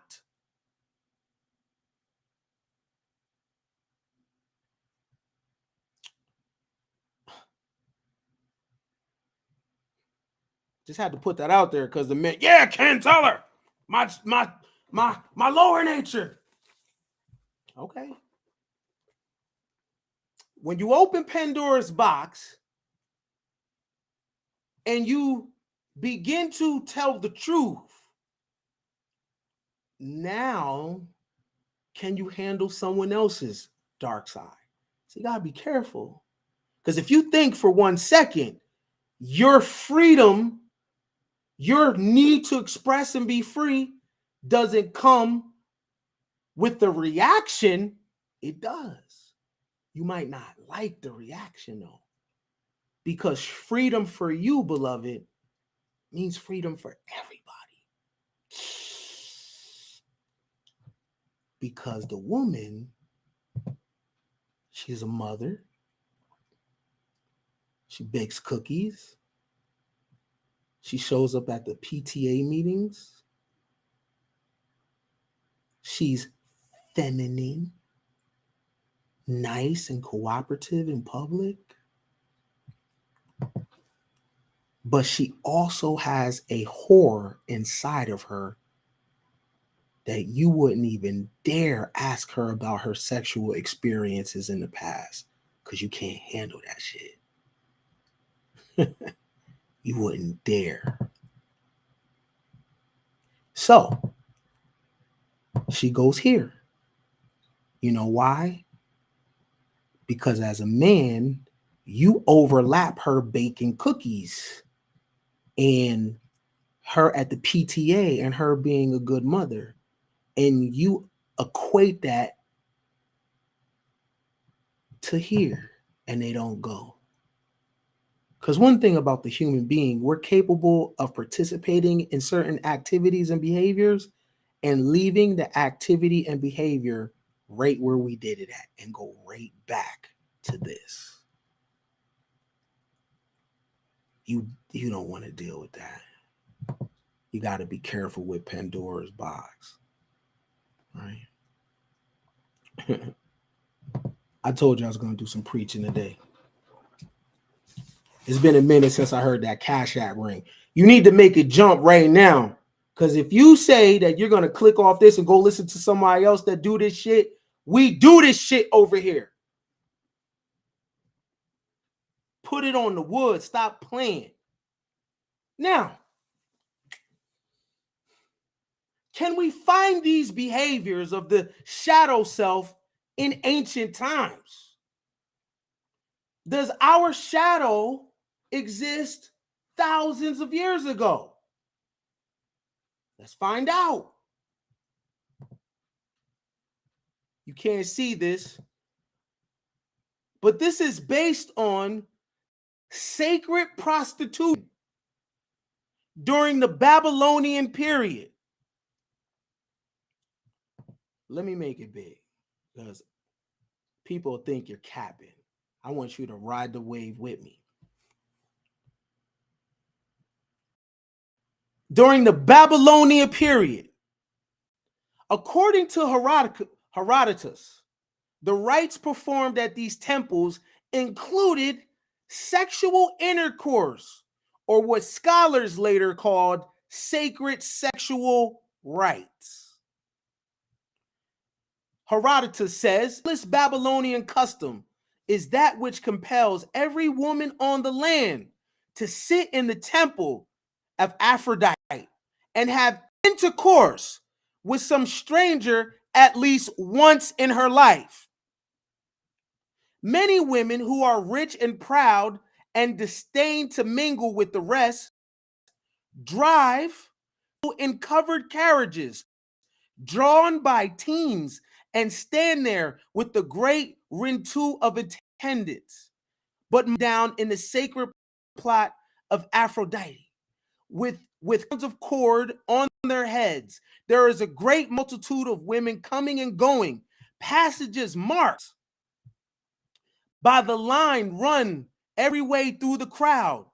Just had to put that out there because the men, yeah, Ken, tell her my lower nature. Okay. When you open Pandora's box and you begin to tell the truth, now can you handle someone else's dark side? So you got to be careful. Because if you think for 1 second, your freedom, your need to express and be free doesn't come with the reaction, it does. You might not like the reaction though. Because freedom for you, beloved, means freedom for everybody. Because the woman, she's a mother. She bakes cookies. She shows up at the PTA meetings. She's feminine, nice, and cooperative in public. But she also has a whore inside of her that you wouldn't even dare ask her about her sexual experiences in the past because you can't handle that shit. You wouldn't dare. So she goes here. You know why? Because as a man, you overlap her baking cookies and her at the PTA and her being a good mother. And you equate that to here, and they don't go. Because one thing about the human being, we're capable of participating in certain activities and behaviors and leaving the activity and behavior right where we did it at and go right back to this. You don't want to deal with that. You got to be careful with Pandora's box, right? I told you I was going to do some preaching today. It's been a minute since I heard that Cash App ring. You need to make it jump right now. Because if you say that you're going to click off this and go listen to somebody else that do this shit, we do this shit over here. Put it on the wood. Stop playing. Now, can we find these behaviors of the shadow self in ancient times? Does our shadow exist thousands of years ago? Let's find out. You can't see this, but this is based on sacred prostitution during the Babylonian period. Let me make it big because people think you're capping. I want you to ride the wave with me. During the Babylonian period, according to Herodotus, the rites performed at these temples included sexual intercourse, or what scholars later called sacred sexual rites. Herodotus says, this Babylonian custom is that which compels every woman on the land to sit in the temple of Aphrodite and have intercourse with some stranger at least once in her life. Many women who are rich and proud and disdain to mingle with the rest drive in covered carriages drawn by teens and stand there with the great rentu of attendants, but down in the sacred plot of Aphrodite with crowns of cord on their heads. There is a great multitude of women coming and going, passages marked by the line run every way through the crowd,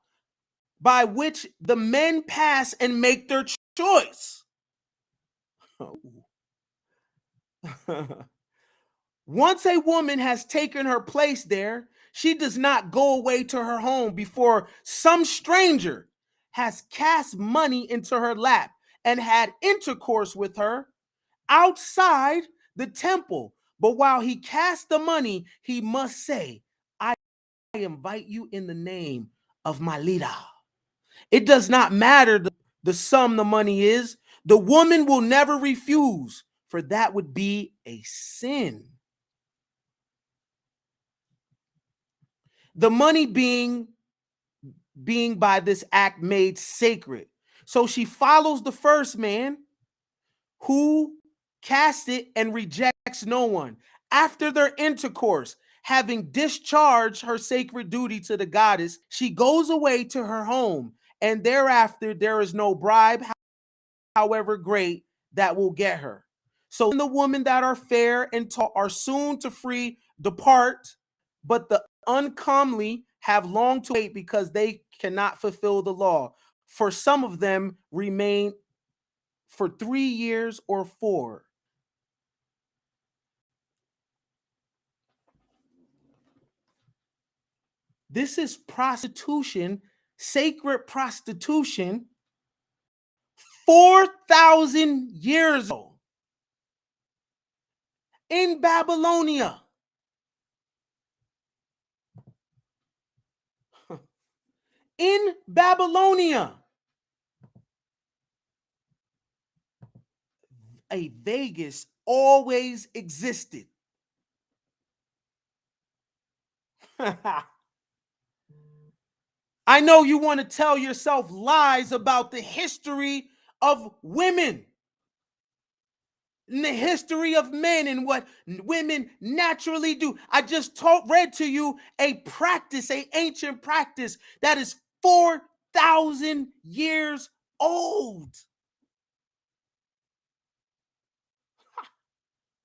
by which the men pass and make their choice. Once a woman has taken her place there, she does not go away to her home before some stranger has cast money into her lap and had intercourse with her outside the temple, But while he casts the money, he must say, I invite you in the name of my leader. It does not matter the sum the money is. The woman will never refuse, for that would be a sin. The money being by this act made sacred. So she follows the first man who cast it and rejects no one. After their intercourse, having discharged her sacred duty to the goddess, she goes away to her home, and thereafter there is no bribe, however great, that will get her. So the women that are fair and tall are soon to free depart, but the uncomely have long to wait because they cannot fulfill the law. For some of them remain for 3 years or 4. This is prostitution, sacred prostitution, 4,000 years ago in Babylonia. In Babylonia, a Vegas always existed. I know you want to tell yourself lies about the history of women and the history of men and what women naturally do. I just read to you a practice, a ancient practice that is 4,000 years old.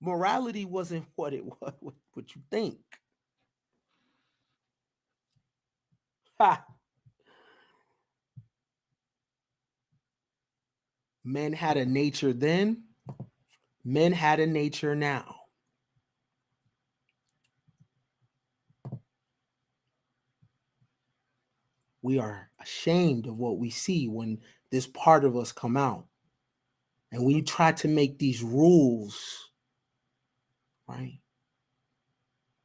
Morality wasn't what it was, what you think. Ha. Men had a nature then, men had a nature now. We are ashamed of what we see when this part of us come out. And we try to make these rules, right?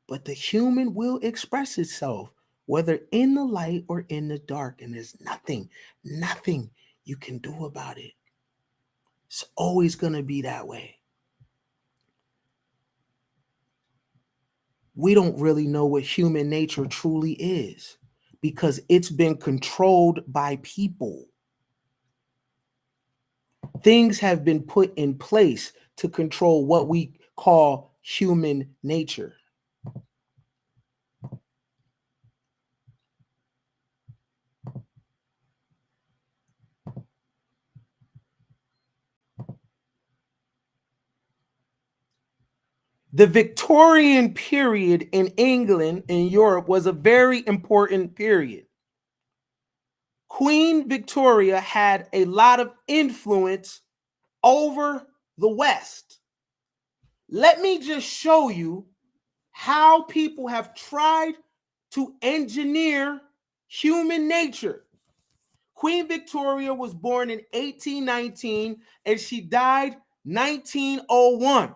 But the human will express itself, whether in the light or in the dark. And there's nothing you can do about it. It's always going to be that way. We don't really know what human nature truly is because it's been controlled by people. Things have been put in place to control what we call human nature. The Victorian period in England and Europe was a very important period. Queen Victoria had a lot of influence over the West. Let me just show you how people have tried to engineer human nature. Queen Victoria was born in 1819 and she died 1901.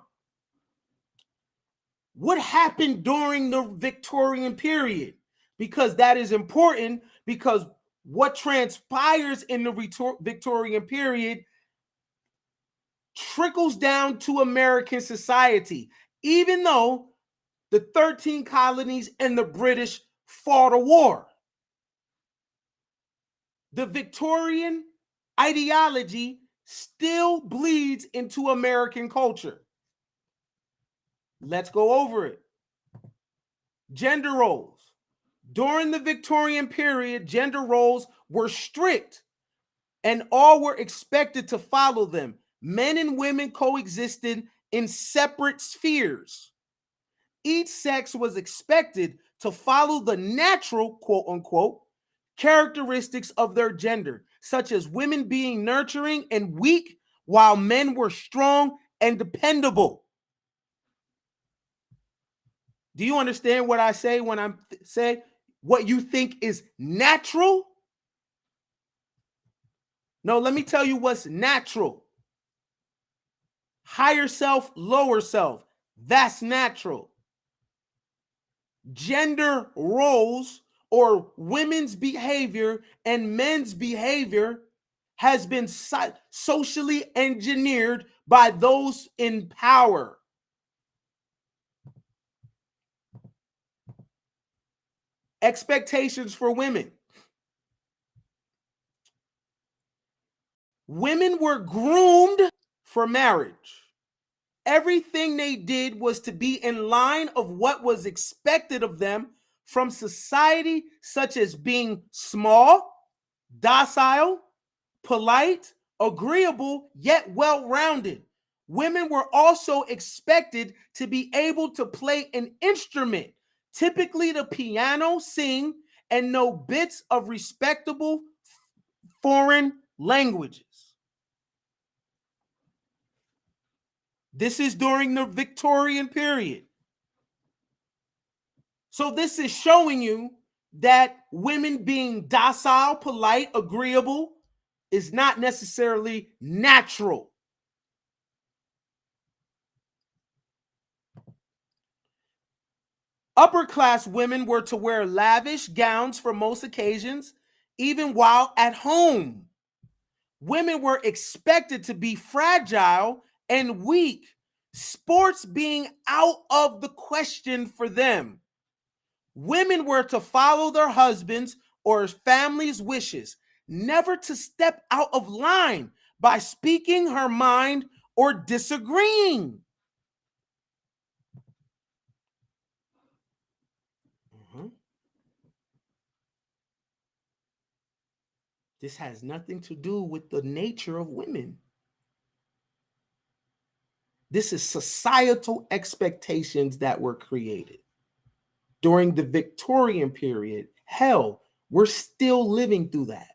What happened during the Victorian period? Because that is important, because what transpires in the Victorian period trickles down to American society. Even though the 13 colonies and the British fought a war, the Victorian ideology still bleeds into American culture. Let's go over it. Gender roles. During the Victorian period, gender roles were strict and all were expected to follow them. Men and women coexisted in separate spheres. Each sex was expected to follow the natural, quote unquote, characteristics of their gender, such as women being nurturing and weak, while men were strong and dependable. Do you understand what I say when I say what you think is natural? No, let me tell you what's natural. Higher self, lower self. That's natural. Gender roles or women's behavior and men's behavior has been socially engineered by those in power. Expectations for women. Women were groomed for marriage. Everything they did was to be in line of what was expected of them from society, such as being small, docile, polite, agreeable, yet well-rounded. Women were also expected to be able to play an instrument, typically the piano, sing, and know bits of respectable foreign languages. This is during the Victorian period. So this is showing you that women being docile, polite, agreeable is not necessarily natural. Upper class women were to wear lavish gowns for most occasions, even while at home. Women were expected to be fragile and weak, sports being out of the question for them. Women were to follow their husbands' or families' wishes, never to step out of line by speaking her mind or disagreeing. This has nothing to do with the nature of women. This is societal expectations that were created during the Victorian period. Hell, we're still living through that.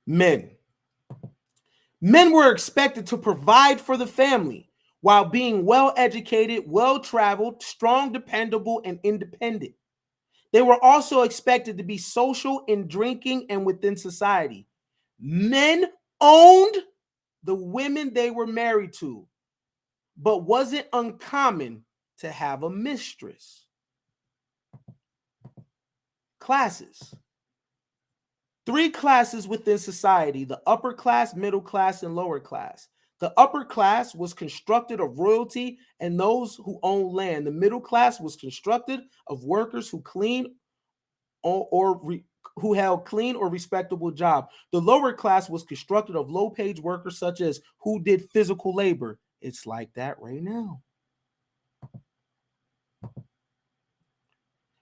Men. Men were expected to provide for the family while being well educated, well traveled, strong, dependable, and independent. They were also expected to be social in drinking and within society. Men owned the women they were married to, but wasn't uncommon to have a mistress. Classes. 3 classes within society: the upper class, middle class, and lower class. The upper class was constructed of royalty and those who owned land. The middle class was constructed of workers who clean who held clean or respectable job. The lower class was constructed of low-paid workers such as who did physical labor. It's like that right now.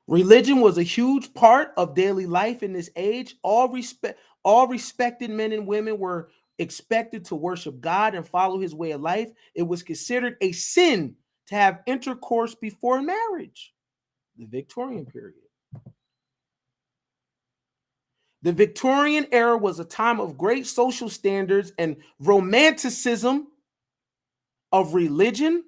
Religion was a huge part of daily life in this age. All respected men and women were expected to worship God and follow his way of life. It was considered a sin to have intercourse before marriage. The Victorian period. The Victorian era was a time of great social standards and romanticism of religion,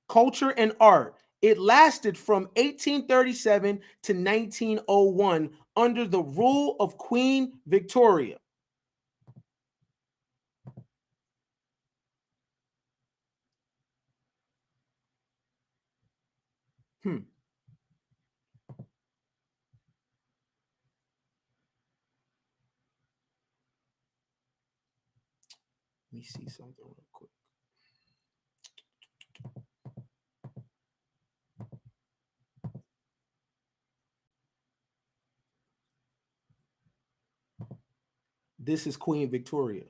culture, and art. It lasted from 1837 to 1901 under the rule of Queen Victoria. Let me see something real quick. This is Queen Victoria.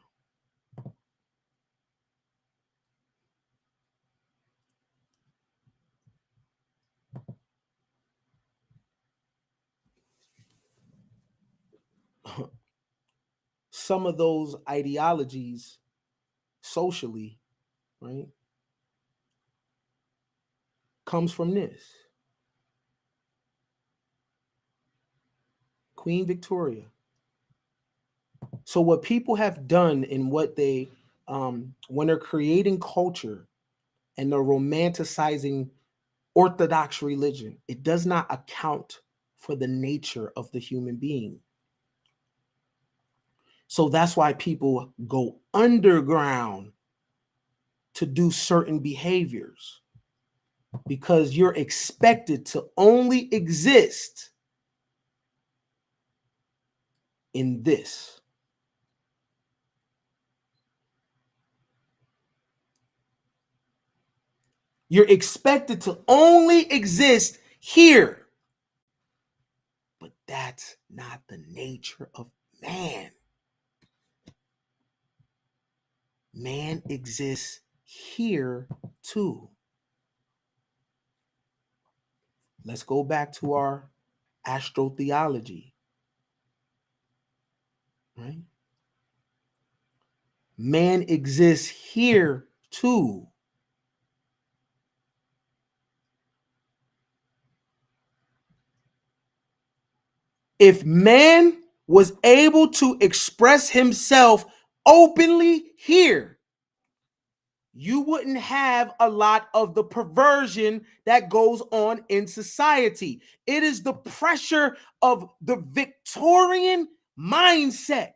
Some of those ideologies socially, right, comes from this. Queen Victoria. So what people have done in what they when they're creating culture and they're romanticizing orthodox religion, it does not account for the nature of the human being. So that's why people go underground to do certain behaviors because you're expected to only exist in this. You're expected to only exist here. But that's not the nature of man. Man exists here too. Let's go back to our astrotheology. Right? Man exists here too. If man was able to express himself openly here, you wouldn't have a lot of the perversion that goes on in society. It is the pressure of the Victorian mindset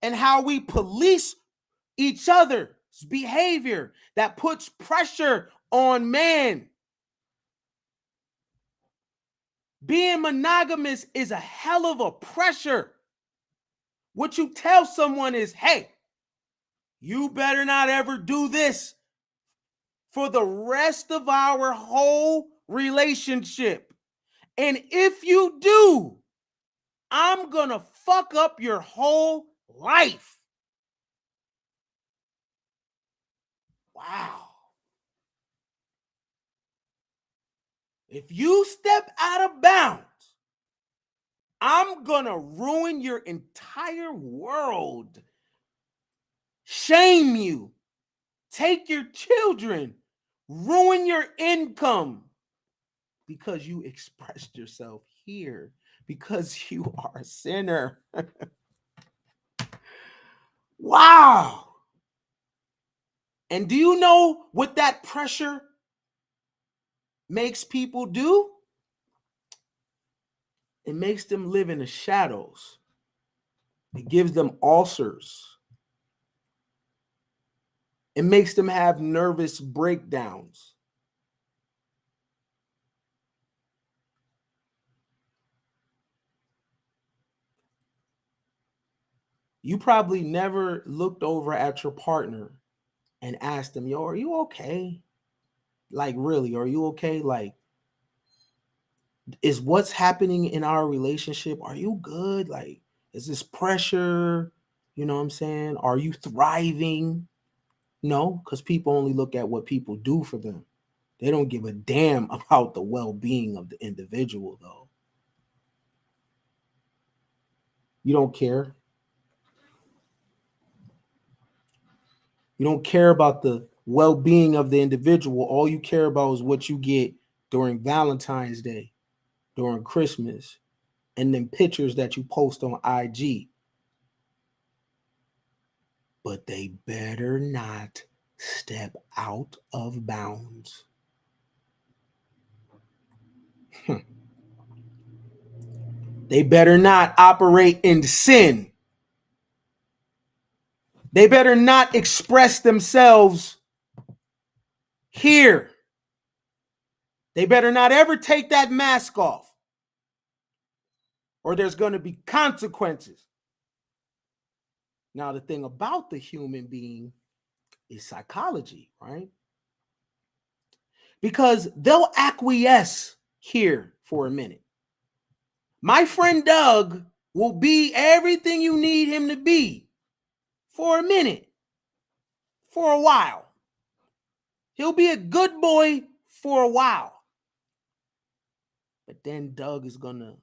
and how we police each other's behavior that puts pressure on man. Being monogamous is a hell of a pressure. What you tell someone is, hey, you better not ever do this for the rest of our whole relationship. And if you do, I'm gonna fuck up your whole life. Wow. If you step out of bounds, I'm gonna ruin your entire world, shame you, take your children, ruin your income because you expressed yourself here, because you are a sinner. Wow. And do you know what that pressure makes people do? It makes them live in the shadows. It gives them ulcers. It makes them have nervous breakdowns. You probably never looked over at your partner and asked them, yo, are you okay? Like, really, are you okay? Like, is what's happening in our relationship, are you good? Like, is this pressure? You know what I'm saying? Are you thriving? No, because people only look at what people do for them. They don't give a damn about the well-being of the individual, though. You don't care. You don't care about the well-being of the individual. All you care about is what you get during Valentine's Day, during Christmas, and then pictures that you post on IG. But they better not step out of bounds. They better not operate in sin. They better not express themselves here. They better not ever take that mask off, or there's going to be consequences. Now, the thing about the human being is psychology, right? Because they'll acquiesce here for a minute. My friend Doug will be everything you need him to be for a minute, for a while. He'll be a good boy for a while. But then Doug is going to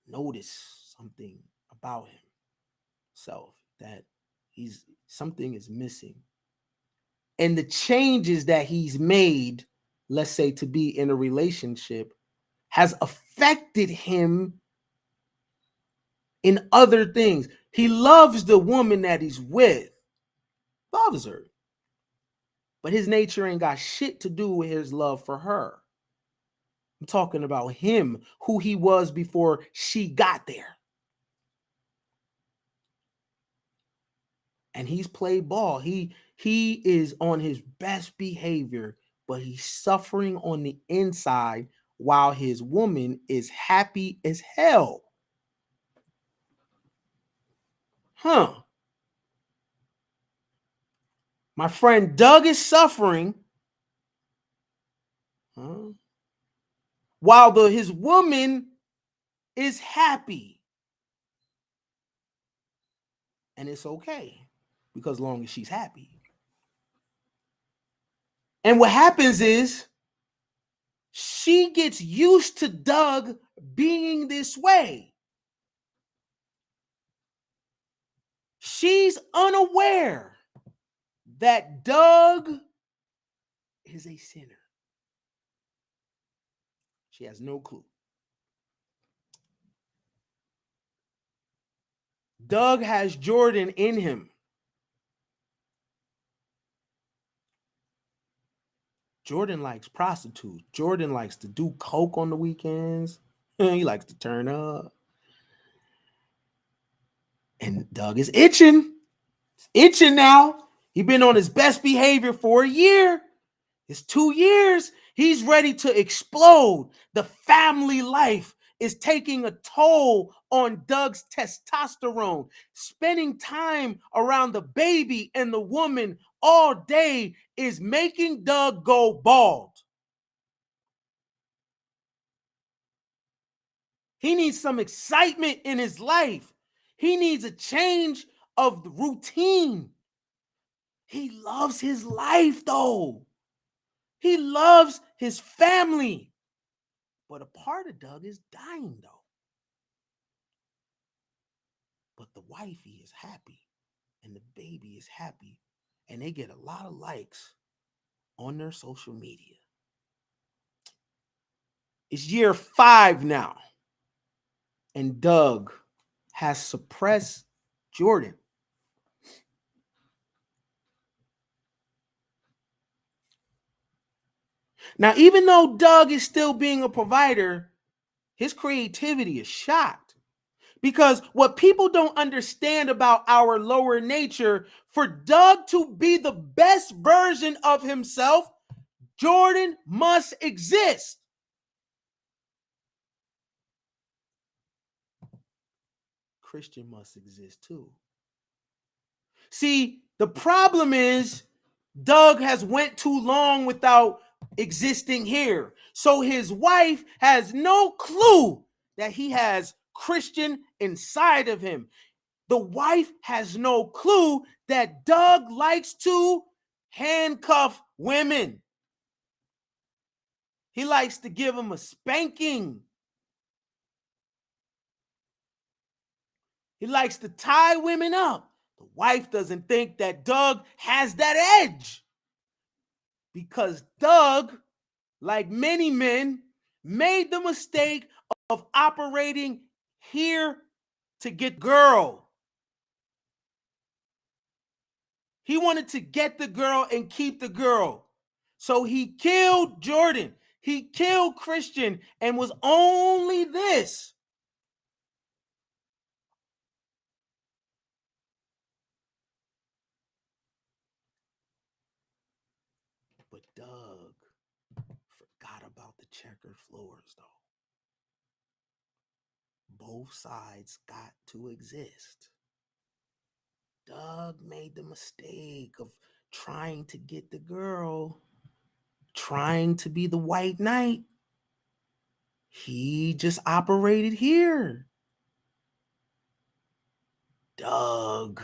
notice something about himself, that something is missing. And the changes that he's made, let's say, to be in a relationship, has affected him in other things. He loves the woman that he's with, loves her. But his nature ain't got shit to do with his love for her. I'm talking about him, who he was before she got there. and he's played ball. He is on his best behavior, but he's suffering on the inside while his woman is happy as hell. Huh. My friend Doug is suffering, huh, while his woman is happy. And it's okay, because long as she's happy. And what happens is she gets used to Doug being this way. She's unaware that Doug is a sinner. She has no clue. Doug has Jordan in him. Jordan likes prostitutes. Jordan likes to do coke on the weekends. He likes to turn up. And Doug is itching. He's itching now. He's been on his best behavior for a year. It's 2 years. He's ready to explode. The family life is taking a toll on Doug's testosterone. Spending time around the baby and the woman all day is making Doug go bald. He needs some excitement in his life. He needs a change of the routine. He loves his life, though. He loves his family. But a part of Doug is dying, though. But the wifey is happy, and the baby is happy, and they get a lot of likes on their social media. It's year 5 now, and Doug has suppressed Jordan. Now, even though Doug is still being a provider, his creativity is shot. Because what people don't understand about our lower nature, for Doug to be the best version of himself, Jordan must exist. Christian must exist too. See, the problem is Doug has went too long without existing here. So his wife has no clue that he has Christian inside of him. The wife has no clue that Doug likes to handcuff women. He likes to give them a spanking. He likes to tie women up. The wife doesn't think that Doug has that edge, because Doug, like many men, made the mistake of operating here to get girl. He wanted to get the girl and keep the girl. So he killed Jordan. He killed Christian and was only this. But Doug forgot about the checkered floors, though. Both sides got to exist. Doug made the mistake of trying to get the girl, trying to be the white knight. He just operated here. Doug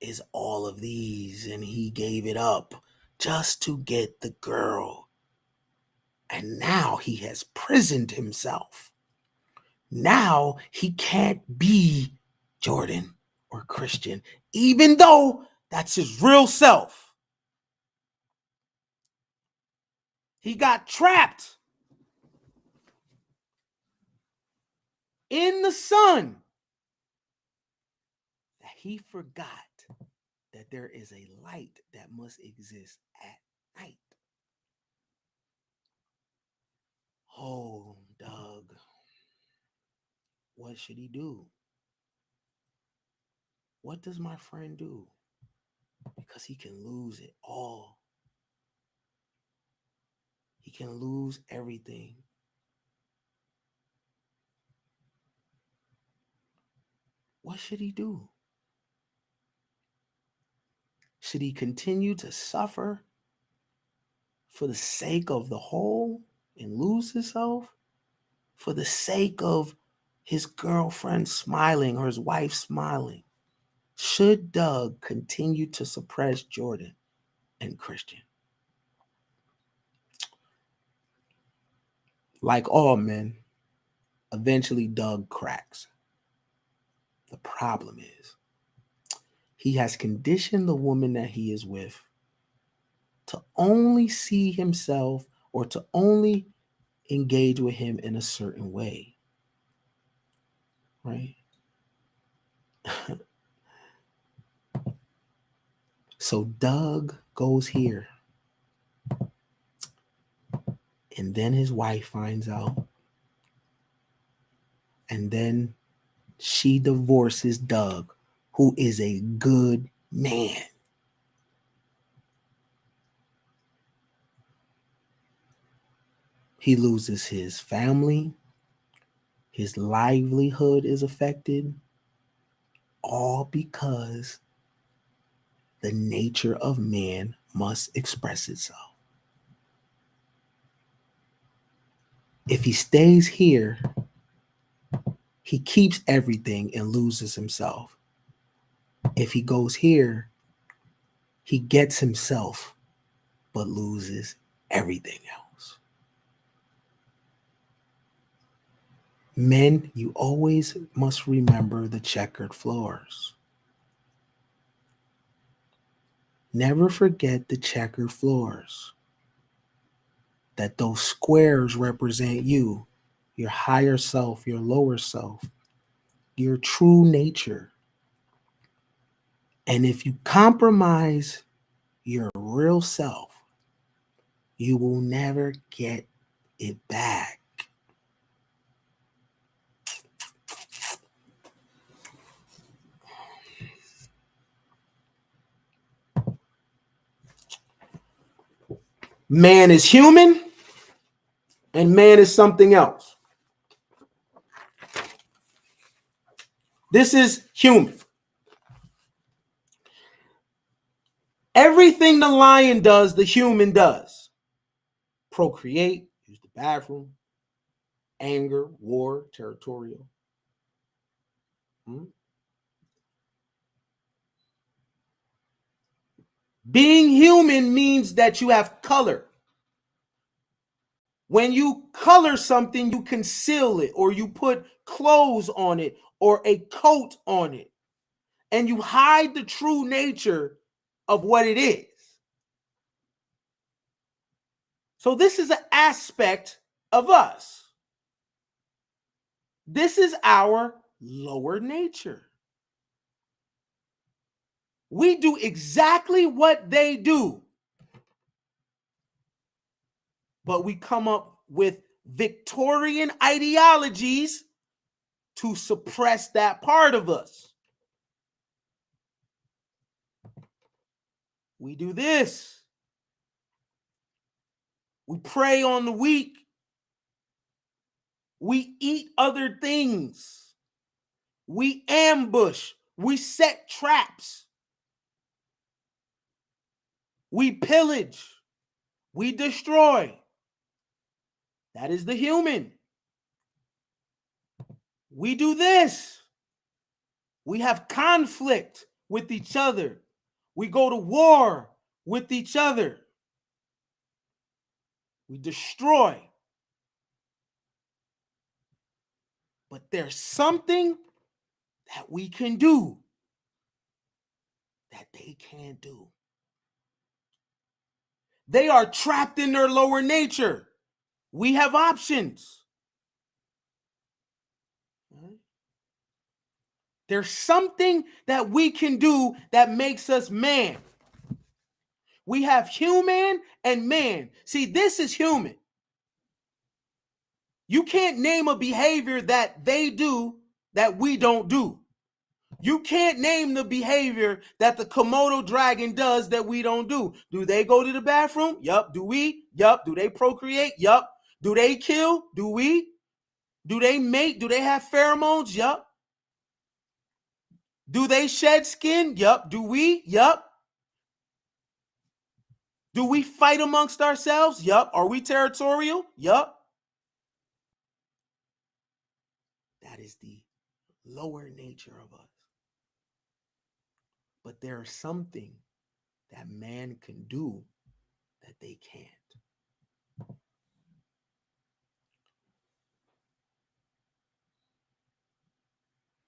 is all of these, and he gave it up just to get the girl. And now he has prisoned himself. Now he can't be Jordan or Christian, even though that's his real self. He got trapped in the sun that he forgot that there is a light that must exist at night. Oh, Doug, what should he do? What does my friend do? because he can lose it all. He can lose everything. What should he do? Should he continue to suffer for the sake of the whole and lose himself? For the sake of his girlfriend smiling or his wife smiling? Should Doug continue to suppress Jordan and Christian? Like all men, eventually Doug cracks. The problem is, he has conditioned the woman that he is with to only see himself or to only engage with him in a certain way. Right? So Doug goes here. And then his wife finds out. And then she divorces Doug, who is a good man. He loses his family. His livelihood is affected. All because the nature of man must express itself. If he stays here, he keeps everything and loses himself. If he goes here, he gets himself but loses everything else. Men, you always must remember the checkered floors. Never forget the checkered floors. That those squares represent you, your higher self, your lower self, your true nature. And if you compromise your real self, you will never get it back. Man is human and man is something else. This is human. Everything the lion does, the human does. Procreate, use the bathroom, anger, war, territorial. Being human means that you have color. When you color something, you conceal it, or you put clothes on it, or a coat on it, and you hide the true nature of what it is. So this is an aspect of us. This is our lower nature. We do exactly what they do, but we come up with Victorian ideologies to suppress that part of us. We do this. We prey on the weak. We eat other things. We ambush. We set traps. We pillage. We destroy. That is the human. We do this. We have conflict with each other. We go to war with each other. We destroy. But there's something that we can do that they can't do. They are trapped in their lower nature. We have options. There's something that we can do that makes us man. We have human and man. See, this is human. You can't name a behavior that they do that we don't do. You can't name the behavior that the Komodo dragon does that we don't do. Do they go to the bathroom? Yup. Do we? Yup. Do they procreate? Yup. Do they kill? Do we? Do they mate? Do they have pheromones? Yup. Do they shed skin? Yup. Do we? Yup. Do we fight amongst ourselves? Yup. Are we territorial? Yup. That is the lower nature of us. But there is something that man can do that they can't.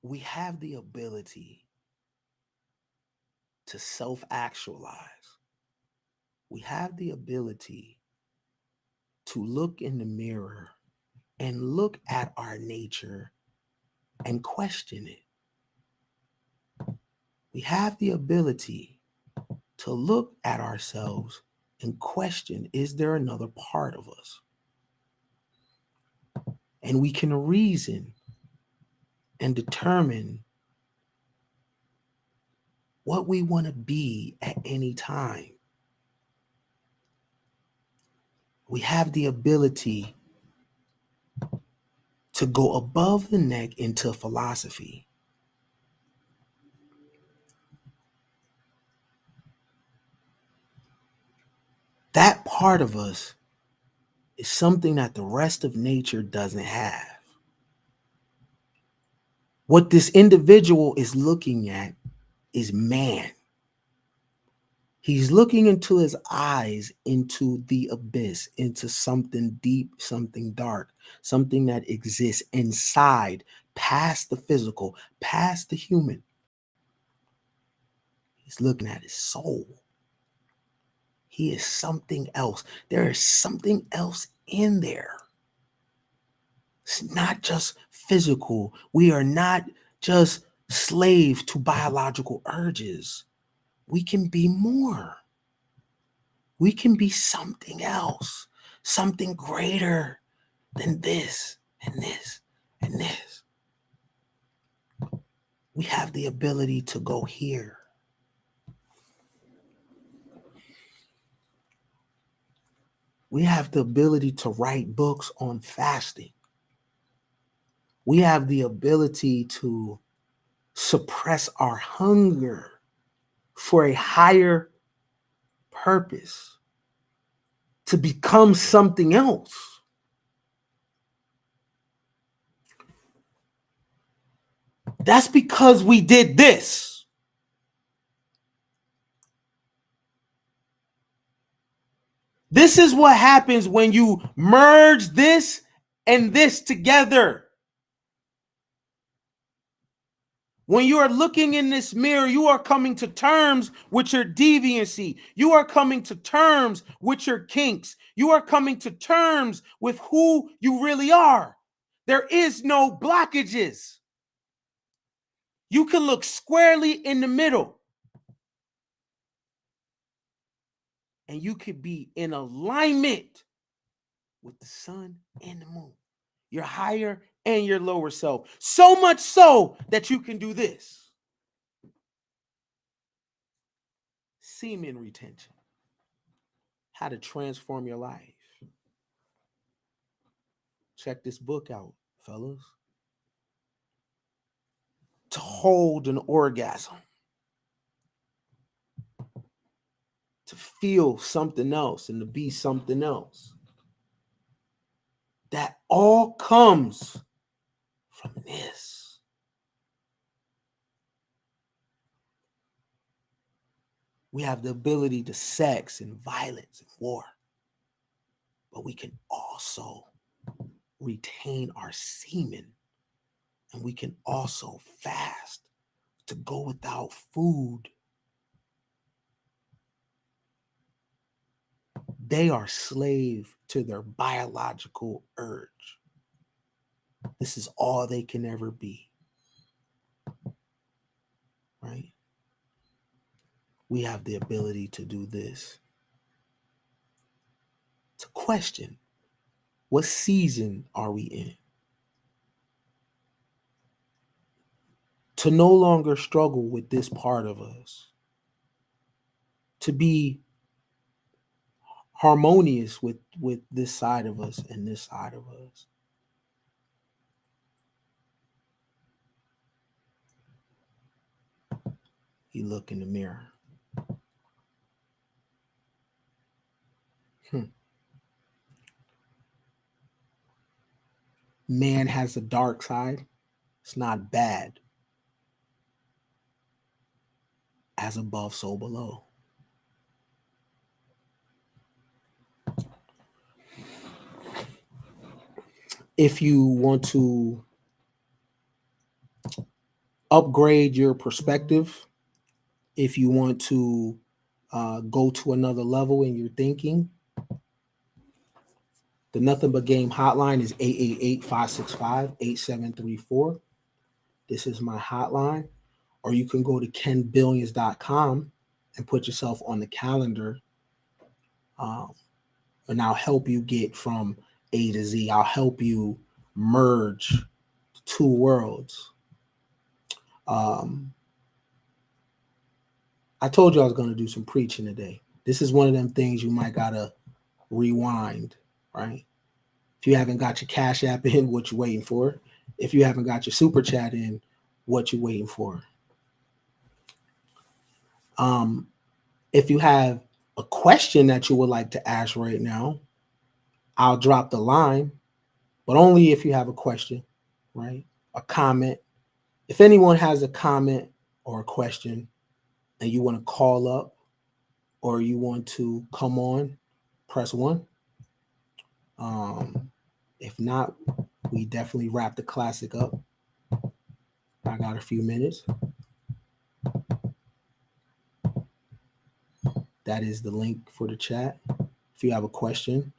We have the ability to self-actualize. We have the ability to look in the mirror and look at our nature and question it. We have the ability to look at ourselves and question, is there another part of us? And we can reason and determine what we want to be at any time. We have the ability to go above the neck into philosophy. That part of us is something that the rest of nature doesn't have. What this individual is looking at is man. He's looking into his eyes, into the abyss, into something deep, something dark, something that exists inside, past the physical, past the human. He's looking at his soul. He is something else. There is something else in there. It's not just physical. We are not just slaves to biological urges. We can be more. We can be something else, something greater than this and this and this. We have the ability to go here. We have the ability to write books on fasting. We have the ability to suppress our hunger for a higher purpose, to become something else. That's because we did this. This is what happens when you merge this and this together. When you are looking in this mirror, you are coming to terms with your deviancy. You are coming to terms with your kinks. You are coming to terms with who you really are. There is no blockages. You can look squarely in the middle, and you could be in alignment with the sun and the moon, your higher and your lower self. So much so that you can do this. Semen retention. How to transform your life. Check this book out, fellas. To hold an orgasm. To feel something else and to be something else. That all comes from this. We have the ability to sex and violence and war. But we can also retain our semen. And we can also fast to go without food. They are slave to their biological urge. This is all they can ever be. Right? We have the ability to do this. To question, what season are we in? to no longer struggle with this part of us, to be harmonious with this side of us and this side of us. You look in the mirror. Man has a dark side. It's not bad. As above, so below. If you want to upgrade your perspective, if you want to go to another level in your thinking, the Nothing But Game hotline is 888-565-8734. This is my hotline. Or you can go to kenbillions.com and put yourself on the calendar. And I'll help you get from A to Z. I'll help you merge the two worlds. I told you I was going to do some preaching today. This is one of them things you might got to rewind, right? If you haven't got your Cash App in, what you waiting for? If you haven't got your Super Chat in, what you waiting for? If you have a question that you would like to ask right now, I'll drop the line, but only if you have a question, right? A comment. If anyone has a comment or a question and you want to call up or you want to come on, press 1. If not, we definitely wrap the classic up. I got a few minutes. That is the link for the chat. If you have a question,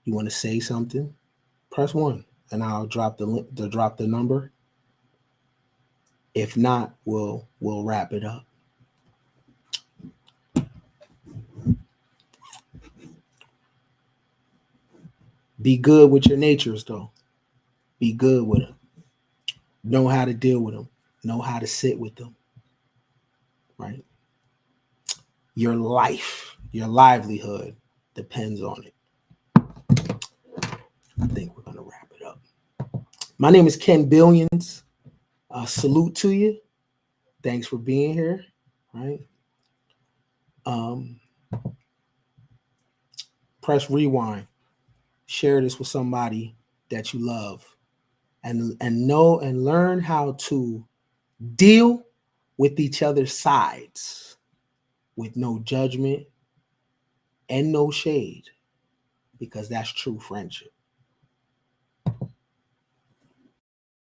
you want to say something, press 1 and I'll drop the number. If not, we'll wrap it up. Be good with your natures, though. Be good with them. Know how to deal with them. Know how to sit with them. Right? Your life, your livelihood depends on it. I think we're going to wrap it up. My name is Ken Billions. Salute to you. Thanks for being here. Right? Press rewind. Share this with somebody that you love, and know and learn how to deal with each other's sides with no judgment and no shade, because that's true friendship.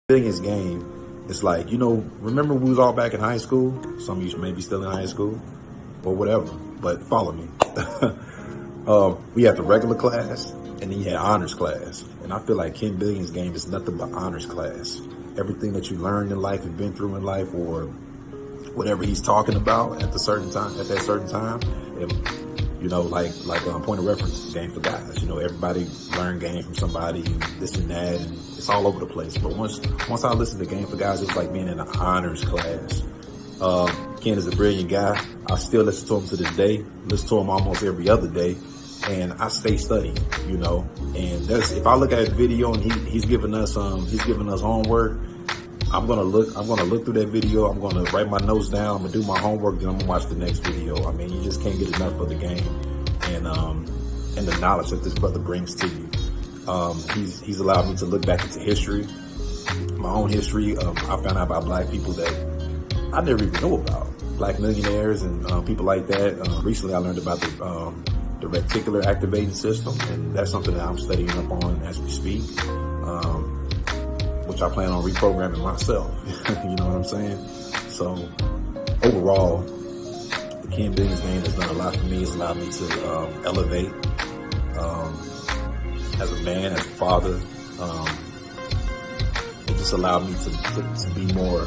Biggest game, it's like, remember we was all back in high school? Some of you may be still in high school or whatever, but follow me. We had the regular class, and then you had honors class. And I feel like Ken Billions' game is nothing but honors class. Everything that you learned in life and been through in life, or whatever he's talking about at that certain time, and, like point of reference, game for guys. Everybody learn game from somebody, this and that, and it's all over the place. But once I listened to Game for Guys, it was like being in an honors class. Ken is a brilliant guy. I still listen to him to this day. Listen to him almost every other day. And I stay studying, and if I look at his video and he's giving us homework, I'm gonna look through that video. I'm gonna write my notes down. I'm gonna do my homework, then I'm gonna watch the next video. I mean, you just can't get enough of the game and the knowledge that this brother brings to you. He's allowed me to look back into history, my own history. I found out about black people that I never even knew about, black millionaires and people like that. Recently, I learned about the reticular activating system, and that's something that I'm studying up on as we speak, which I plan on reprogramming myself. You know what I'm saying? So overall, the Ken Billions game has done a lot for me. It's allowed me to elevate as a man, as a father. It just allowed me to be more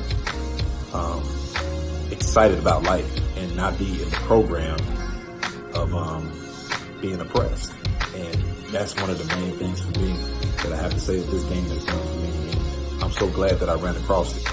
excited about life and not be in the program of being oppressed. And that's one of the main things for me that I have to say that this game has done for me. And I'm so glad that I ran across it.